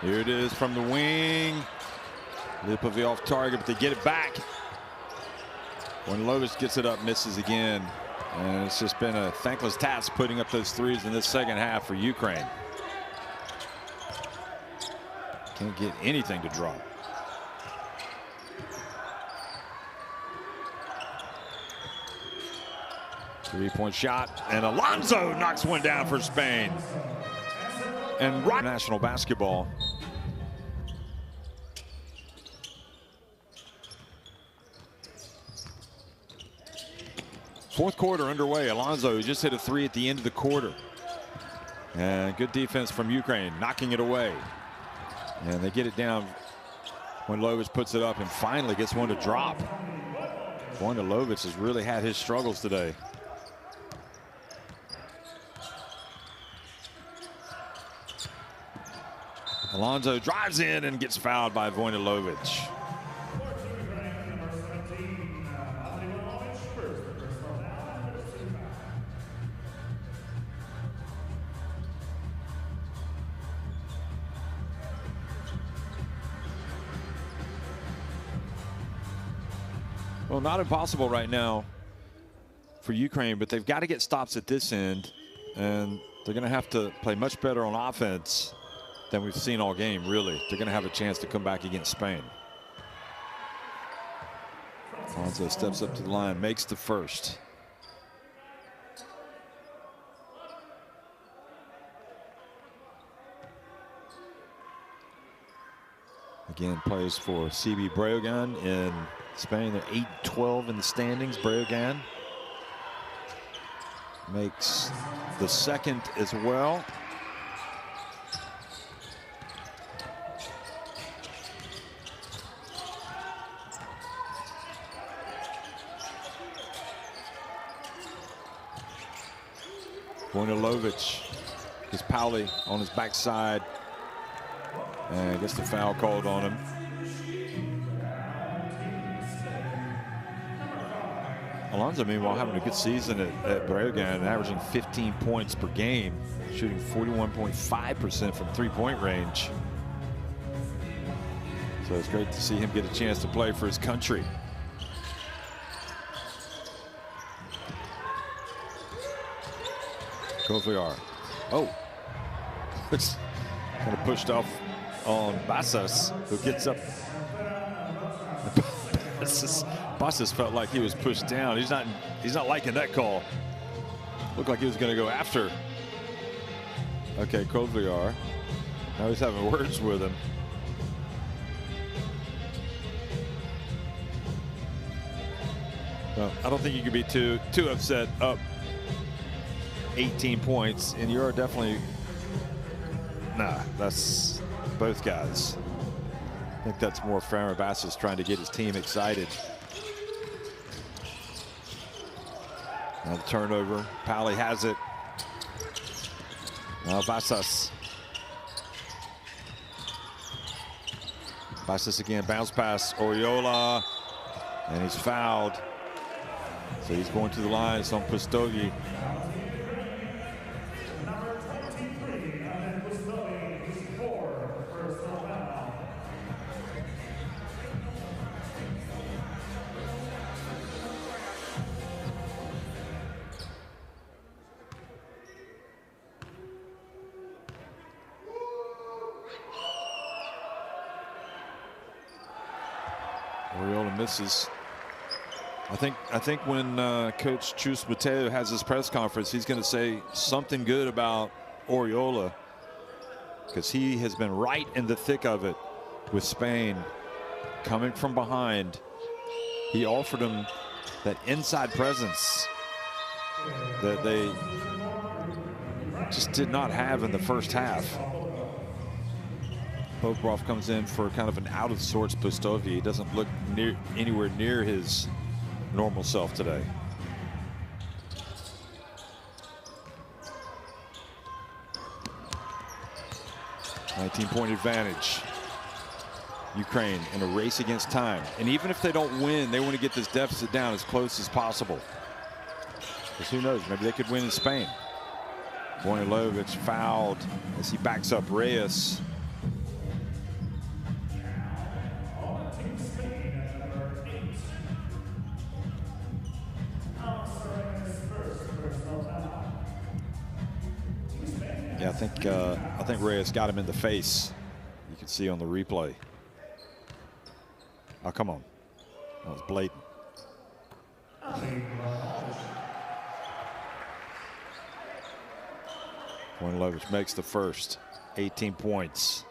Here it is from the wing. Lipovy off target, but they get it back. When Lovic gets it up, misses again. And it's just been a thankless task putting up those threes in this second half for Ukraine. Can't get anything to drop. Three-point shot, and Alonso knocks one down for Spain. And national basketball. Fourth quarter underway. Alonso just hit a 3 at the end of the quarter. And good defense from Ukraine, knocking it away. And they get it down when Lovic puts it up and finally gets one to drop. Lovic has really had his struggles today. Alonso drives in and gets fouled by Vojnilovic. Well, not impossible right now for Ukraine, but they've got to get stops at this end, and they're going to have to play much better on offense than we've seen all game, really. They're going to have a chance to come back against Spain. Alonso steps up to the line, makes the first. Again, plays for CB Breogán in Spain. They're 8-12 in the standings. Breogán makes the second as well. Vojnilovic gets Pauli on his backside and gets the foul called on him. Alonso, meanwhile, having a good season at Breogán, averaging 15 points per game, shooting 41.5% from three-point range. So it's great to see him get a chance to play for his country. Koviar. Oh, it's kind of pushed off on Basas, who gets up. Basas felt like he was pushed down. He's not liking that call. Looked like he was going to go after. Okay, Koviar. Now he's having words with him. Well, I don't think you can be too upset up 18 points, and you're definitely that's both guys. I think that's more Farmer Basas trying to get his team excited. Now the turnover. Pally has it. Now Basas. Basas again, bounce pass, Oriola, and he's fouled. So he's going to the line. It's on Pustogi. Oriola misses. I think when Coach Chus Mateo has his press conference, he's going to say something good about Oriola, because he has been right in the thick of it with Spain coming from behind. He offered him that inside presence that they just did not have in the first half. Poprov comes in for kind of an out of sorts Pustogi. He doesn't look anywhere near his normal self today. $19-point advantage. Ukraine in a race against time. And even if they don't win, they want to get this deficit down as close as possible. Because who knows, maybe they could win in Spain. Vojnilovic fouled as he backs up Reyes. Yeah, I think Reyes got him in the face. You can see on the replay. Oh, come on. That was blatant. Vojnilovic makes the first. 18 points.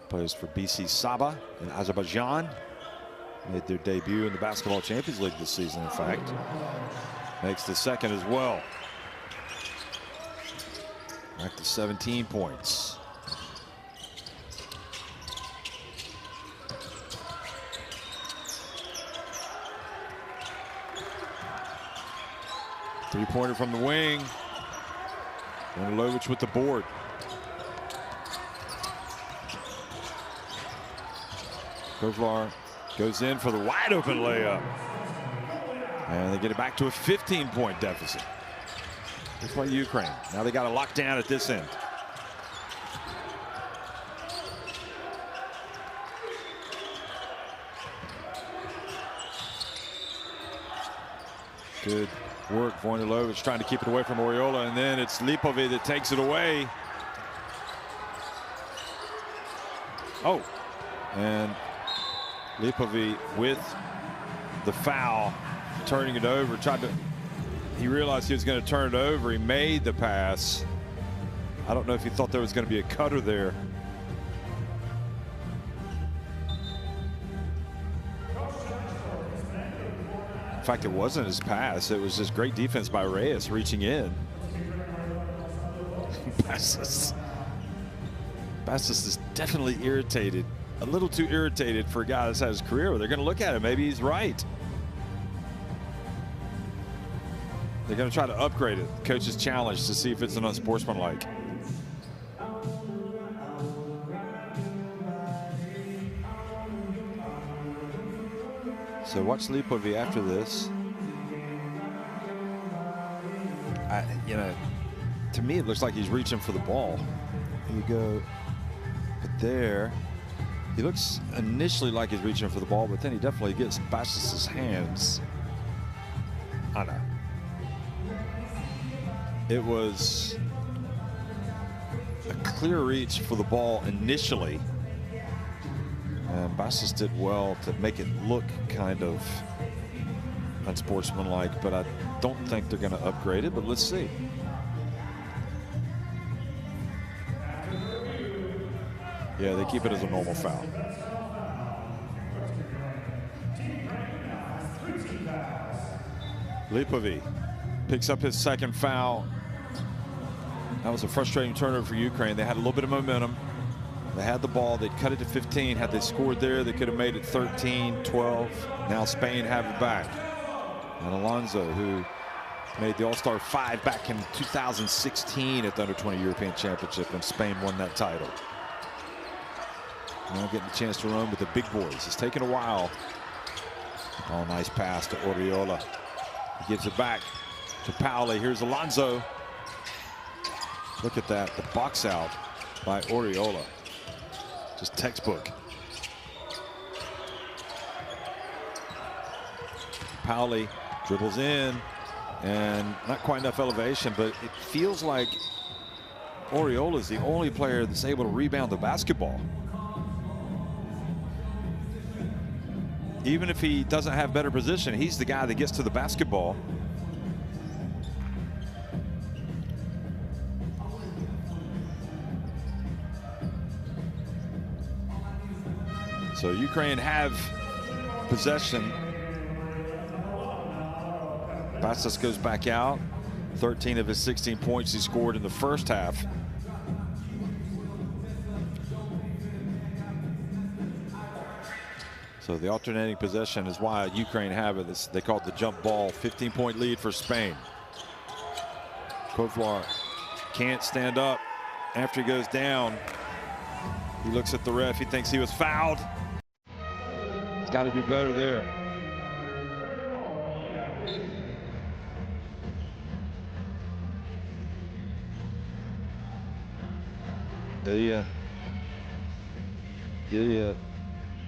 Plays for BC Saba in Azerbaijan. Made their debut in the Basketball Champions League this season, in fact. Makes the second as well. Back to 17 points. Three-pointer from the wing. Vojnilovic with the board. Kovar goes in for the wide open layup. And they get it back to a 15-point deficit. Just like Ukraine. Now they got to lock down at this end. Good work. Vojnilovic trying to keep it away from Oriola, and then it's Lipovi that takes it away. Oh, and Lipovi with the foul, turning it over. He realized he was going to turn it over. He made the pass. I don't know if he thought there was going to be a cutter there. In fact, it wasn't his pass. It was just great defense by Reyes reaching in. Basas is definitely irritated. A little too irritated for a guy that's had his career. They're going to look at it. Maybe he's right. They're going to try to upgrade it. Coach's challenge to see if it's an unsportsmanlike. So watch Lipovy after this. You know, to me, it looks like he's reaching for the ball. Here you go. But there, he looks initially like he's reaching for the ball, but then he definitely gets Bastos' hands. I know. It was a clear reach for the ball initially. And Bastos did well to make it look kind of unsportsmanlike, but I don't think they're going to upgrade it, but let's see. Yeah, they keep it as a normal foul. Lipovy picks up his second foul. That was a frustrating turnover for Ukraine. They had a little bit of momentum. They had the ball. They'd cut it to 15. Had they scored there, they could have made it 13, 12. Now Spain have it back. And Alonso, who made the All-Star 5 back in 2016 at the Under-20 European Championship, and Spain won that title. Now getting a chance to run with the big boys. It's taken a while. Oh, nice pass to Oriola. He gives it back to Pauli. Here's Alonso. Look at that, the box out by Oriola. Just textbook. Pauli dribbles in, and not quite enough elevation, but it feels like Oriola is the only player that's able to rebound the basketball. Even if he doesn't have better position, he's the guy that gets to the basketball. So Ukraine have possession. Bastos goes back out. 13 of his 16 points he scored in the first half. So the alternating possession is why Ukraine have it. They call it the jump ball. 15-point lead for Spain. Kovlar can't stand up after he goes down. He looks at the ref. He thinks he was fouled. He's got to do better there.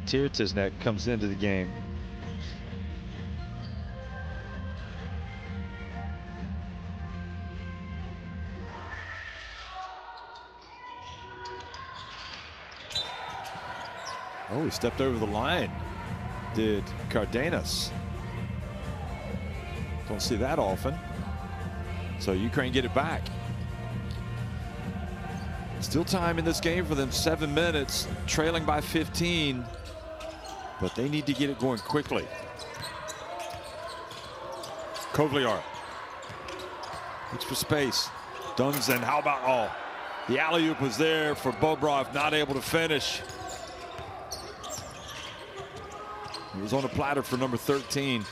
Tirtiznek comes into the game. Oh, he stepped over the line, did Cardenas. Don't see that often. So Ukraine get it back. Still time in this game for them, 7 minutes, trailing by 15, but they need to get it going quickly. Kovliar looks for space. Dunzen, how about the alley-oop was there for Bobrov, not able to finish. He was on a platter for number 13.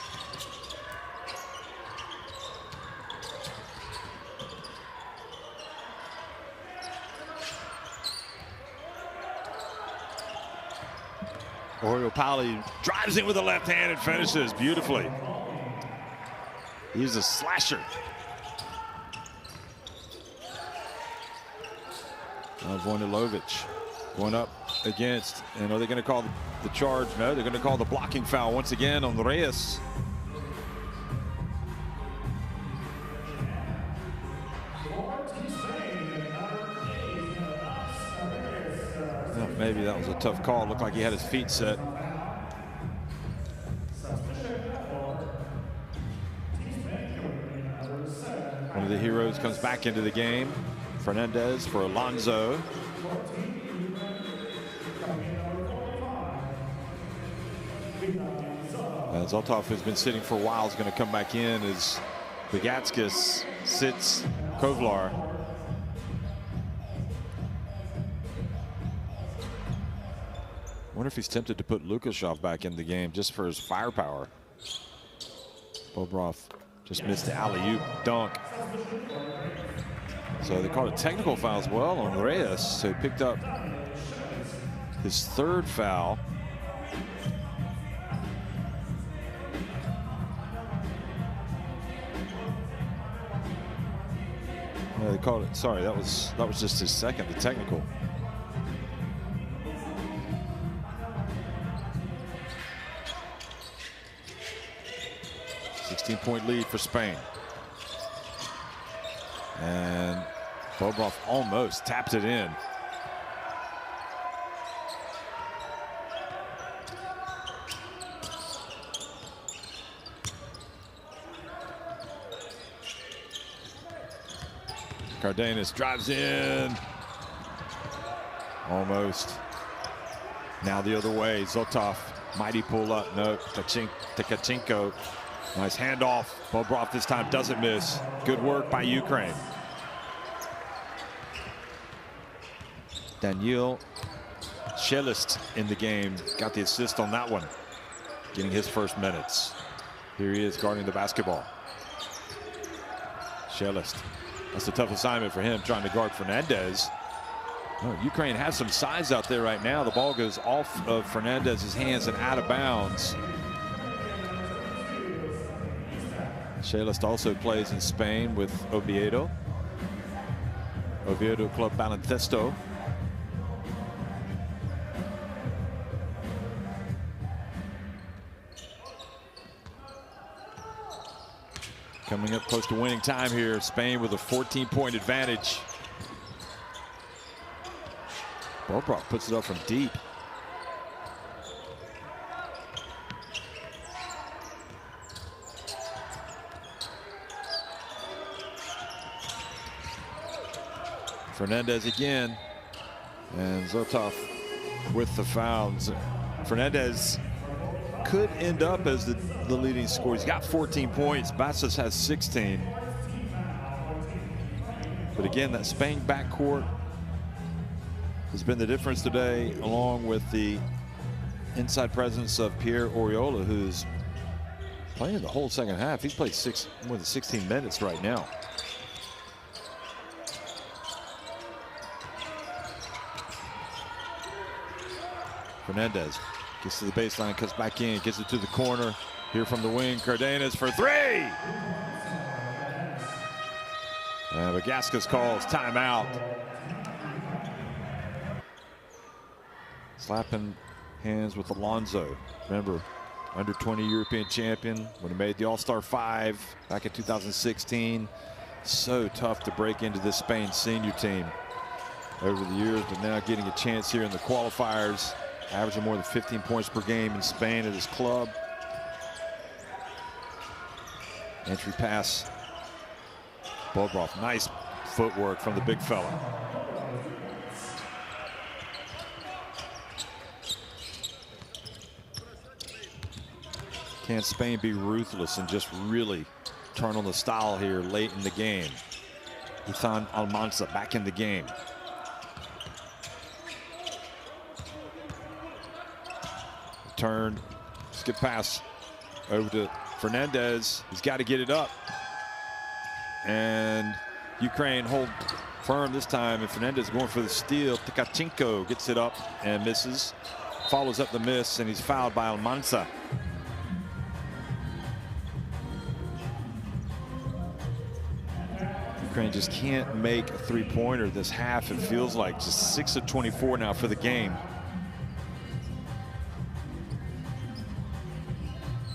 Oriol Pauli drives in with the left hand and finishes beautifully. He's a slasher. Now Vojnilovic going up against, and are they going to call the charge? No, they're going to call the blocking foul once again on Reyes. Well, maybe that was a tough call. Looked like he had his feet set. One of the heroes comes back into the game. Fernandez for Alonso. Zoltov, who's been sitting for a while, is going to come back in as Bigatskis sits Kovlar. Wonder if he's tempted to put Lukashov back in the game just for his firepower. Bobrov just missed the alley-oop dunk. So they called a technical foul as well on Reyes. So he picked up his third foul. called it. Sorry, that was just his second, the technical. Point lead for Spain. And Bobrov almost tapped it in. Cardenas drives in. Almost. Now the other way. Zotov. Mighty pull up. No. Tkachenko. Nice handoff. Bobrov this time doesn't miss. Good work by Ukraine. Daniil Shelist in the game. Got the assist on that one. Getting his first minutes. Here he is guarding the basketball. Shelist. That's a tough assignment for him, trying to guard Fernandez. Oh, Ukraine has some size out there right now. The ball goes off of Fernandez's hands and out of bounds. Shelist also plays in Spain with Oviedo Club Baloncesto. Coming up close to winning time here. Spain with a 14-point advantage. Bobrov puts it up from deep. Fernandez again, and Zotov with the fouls. Fernandez could end up as the leading scorer. He's got 14 points. Basas has 16. But again, that Spain backcourt has been the difference today, along with the inside presence of Pierre Oriola, who's playing the whole second half. He's played more than 16 minutes right now. Fernandez gets to the baseline, cuts back in, gets it to the corner. Here from the wing, Cardenas for three. And Bagaskas calls timeout. Slapping hands with Alonso. Remember, under 20 European champion when he made the All-Star 5 back in 2016. So tough to break into this Spain senior team over the years, but now getting a chance here in the qualifiers. Averaging more than 15 points per game in Spain at his club. Entry pass. Bobrov, nice footwork from the big fella. Can Spain be ruthless and just really turn on the style here late in the game? Ethan Almanza back in the game. Turn, skip pass over to Fernandez. He's got to get it up. And Ukraine hold firm this time, and Fernandez going for the steal. Tkachenko gets it up and misses. Follows up the miss, and he's fouled by Almanza. Ukraine just can't make a three-pointer this half. It feels like just 6 of 24 now for the game.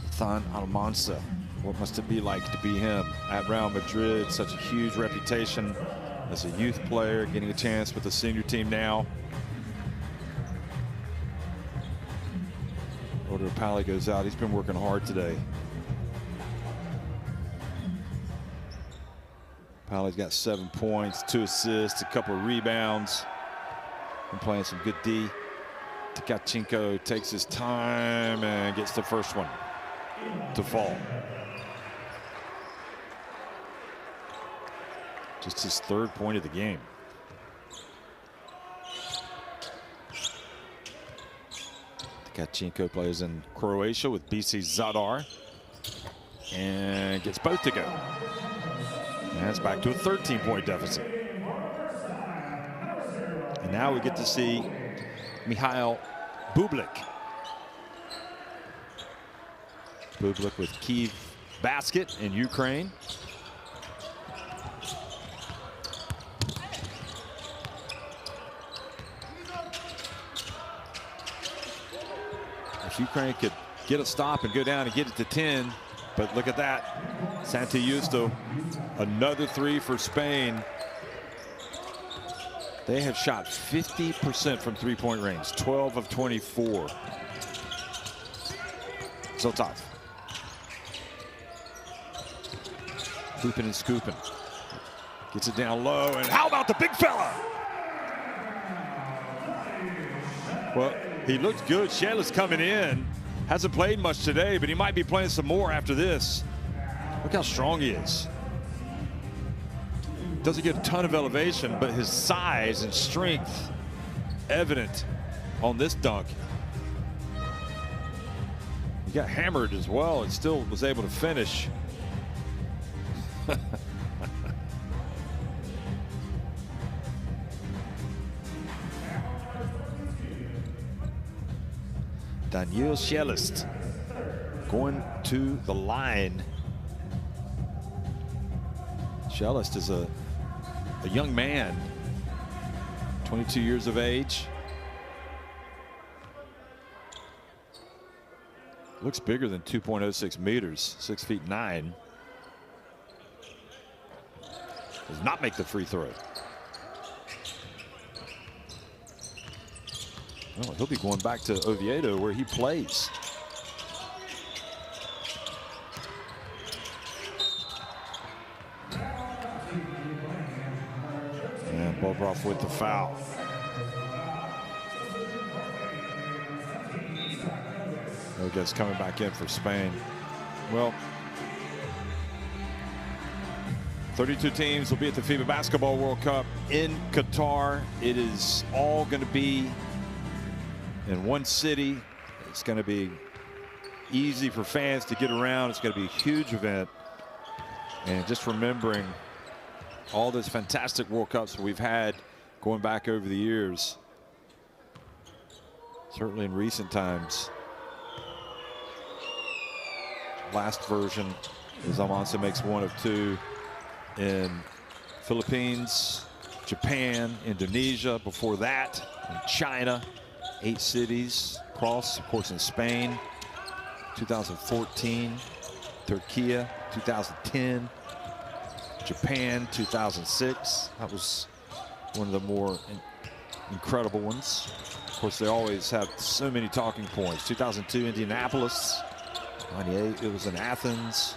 Ethan Almanza, what must it be like to be him at Real Madrid? Such a huge reputation as a youth player, getting a chance with the senior team now. Order Pally goes out. He's been working hard today. Pally's got 7 points, 2 assists, a couple of rebounds. Been playing some good D. Tkachenko takes his time and gets the first one to fall. Just his 3rd point of the game. Tkachenko plays in Croatia with BC Zadar and gets both to go. And it's back to a 13-point deficit. And now we get to see Mihail Bublik. Bublik with Kyiv basket in Ukraine. if Ukraine could get a stop and go down and get it to 10, but look at that. Santi Justo, another 3 for Spain. They have shot 50% from three-point range, 12 of 24. So tough. Hooping and scooping. Gets it down low, and how about the big fella? Well, he looked good. Chelis coming in. Hasn't played much today, but he might be playing some more after this. Look how strong he is. Doesn't get a ton of elevation, but his size and strength evident on this dunk. He got hammered as well and still was able to finish. Daniil Chelis going to the line. Chelis is a young man, 22 years of age. Looks bigger than 2.06 meters, 6'9". Does not make the free throw. Oh, he'll be going back to Oviedo where he plays. And Bobrov with the foul. Noguez coming back in for Spain. Well, 32 teams will be at the FIBA Basketball World Cup in Qatar. It is all going to be in one city. It's going to be easy for fans to get around. It's going to be a huge event. And just remembering all those fantastic World Cups we've had going back over the years, certainly in recent times. Last version is Almanza makes 1 of 2 in Philippines, Japan, Indonesia. Before that, in China, 8 cities across, of course, in Spain, 2014, Turkey, 2010, Japan, 2006. That was one of the more incredible ones. Of course, they always have so many talking points. 2002, Indianapolis. 98, it was in Athens.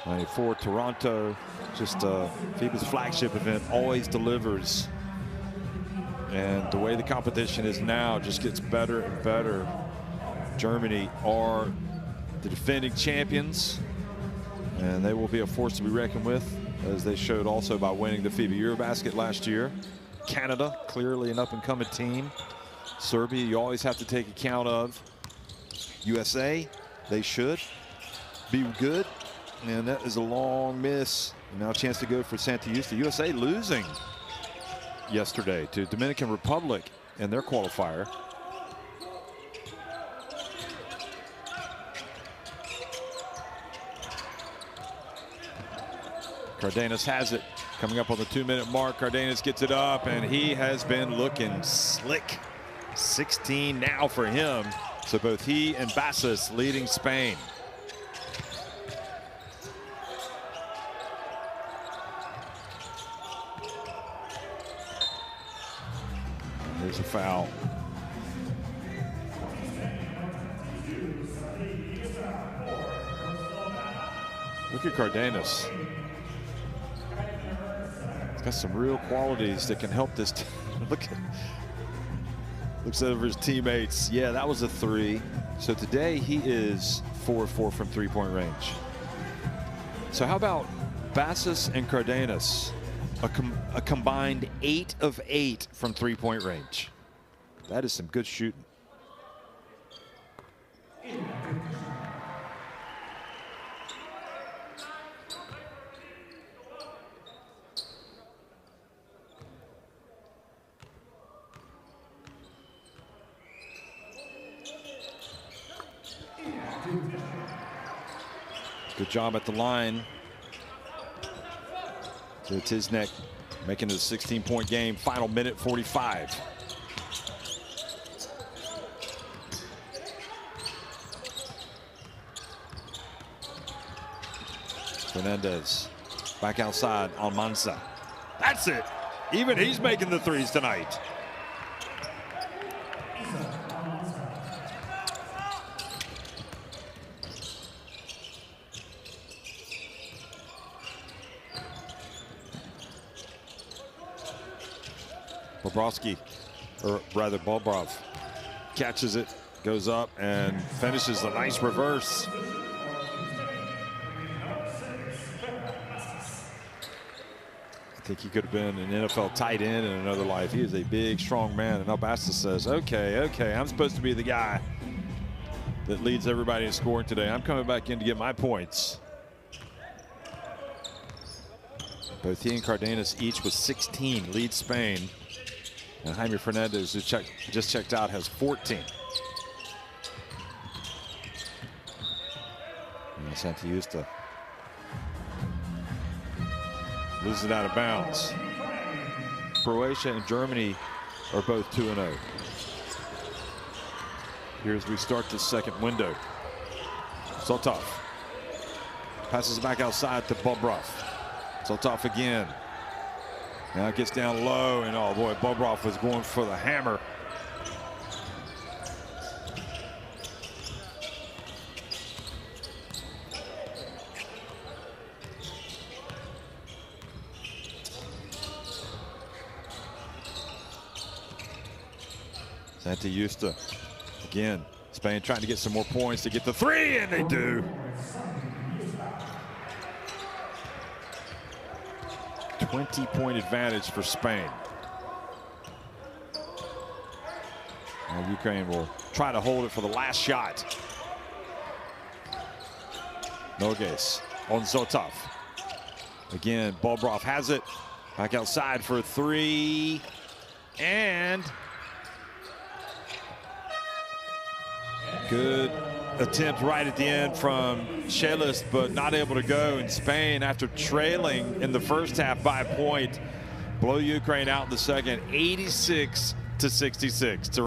94, Toronto. Just FIBA's flagship event, always delivers. And the way the competition is now just gets better and better. Germany are the defending champions, and they will be a force to be reckoned with, as they showed also by winning the FIBA Eurobasket last year. Canada, clearly an up-and-coming team. Serbia, you always have to take account of. USA, they should be good. And that is a long miss. Now a chance to go for Santi Justo. USA losing yesterday to Dominican Republic in their qualifier. Cardenas has it. Coming up on the 2-minute mark. Cardenas gets it up, and he has been looking slick. 16 now for him. So both he and Basas leading Spain. There's a foul. Look at Cardenas. He's got some real qualities that can help this team. Looks over his teammates. Yeah, that was a 3. So today he is 4 of 4 from three-point range. So how about Basas and Cardenas? A combined 8 of 8 from three-point range. That is some good shooting. Good job at the line. So it's his neck, making it a 16-point game. Final minute 45. Fernandez back outside on Mansa. That's it. Even he's making the threes tonight. Bobrovsky, or rather Bobrov, catches it, goes up, and finishes a nice reverse. I think he could have been an NFL tight end in another life. He is a big, strong man. And Albasta says, okay, I'm supposed to be the guy that leads everybody in scoring today. I'm coming back in to get my points. Both he and Cardenas each with 16 lead Spain. And Jaime Fernandez, who just checked out, has 14. And Santiusta loses it out of bounds. Croatia and Germany are both 2-0. Here as we start the second window. Zotov passes back outside to Bobrov. Zotov again. Now it gets down low, and oh boy, Bobrov was going for the hammer. Santiusta again. Spain trying to get some more points to get the three, and they do. 20-point advantage for Spain. Now Ukraine will try to hold it for the last shot. Nogues on Zotov. Again, Bobrov has it. Back outside for a three. And good attempt right at the end from Chelis, but not able to go. And Spain, after trailing in the first half by a point, blow Ukraine out in the second, 86-66.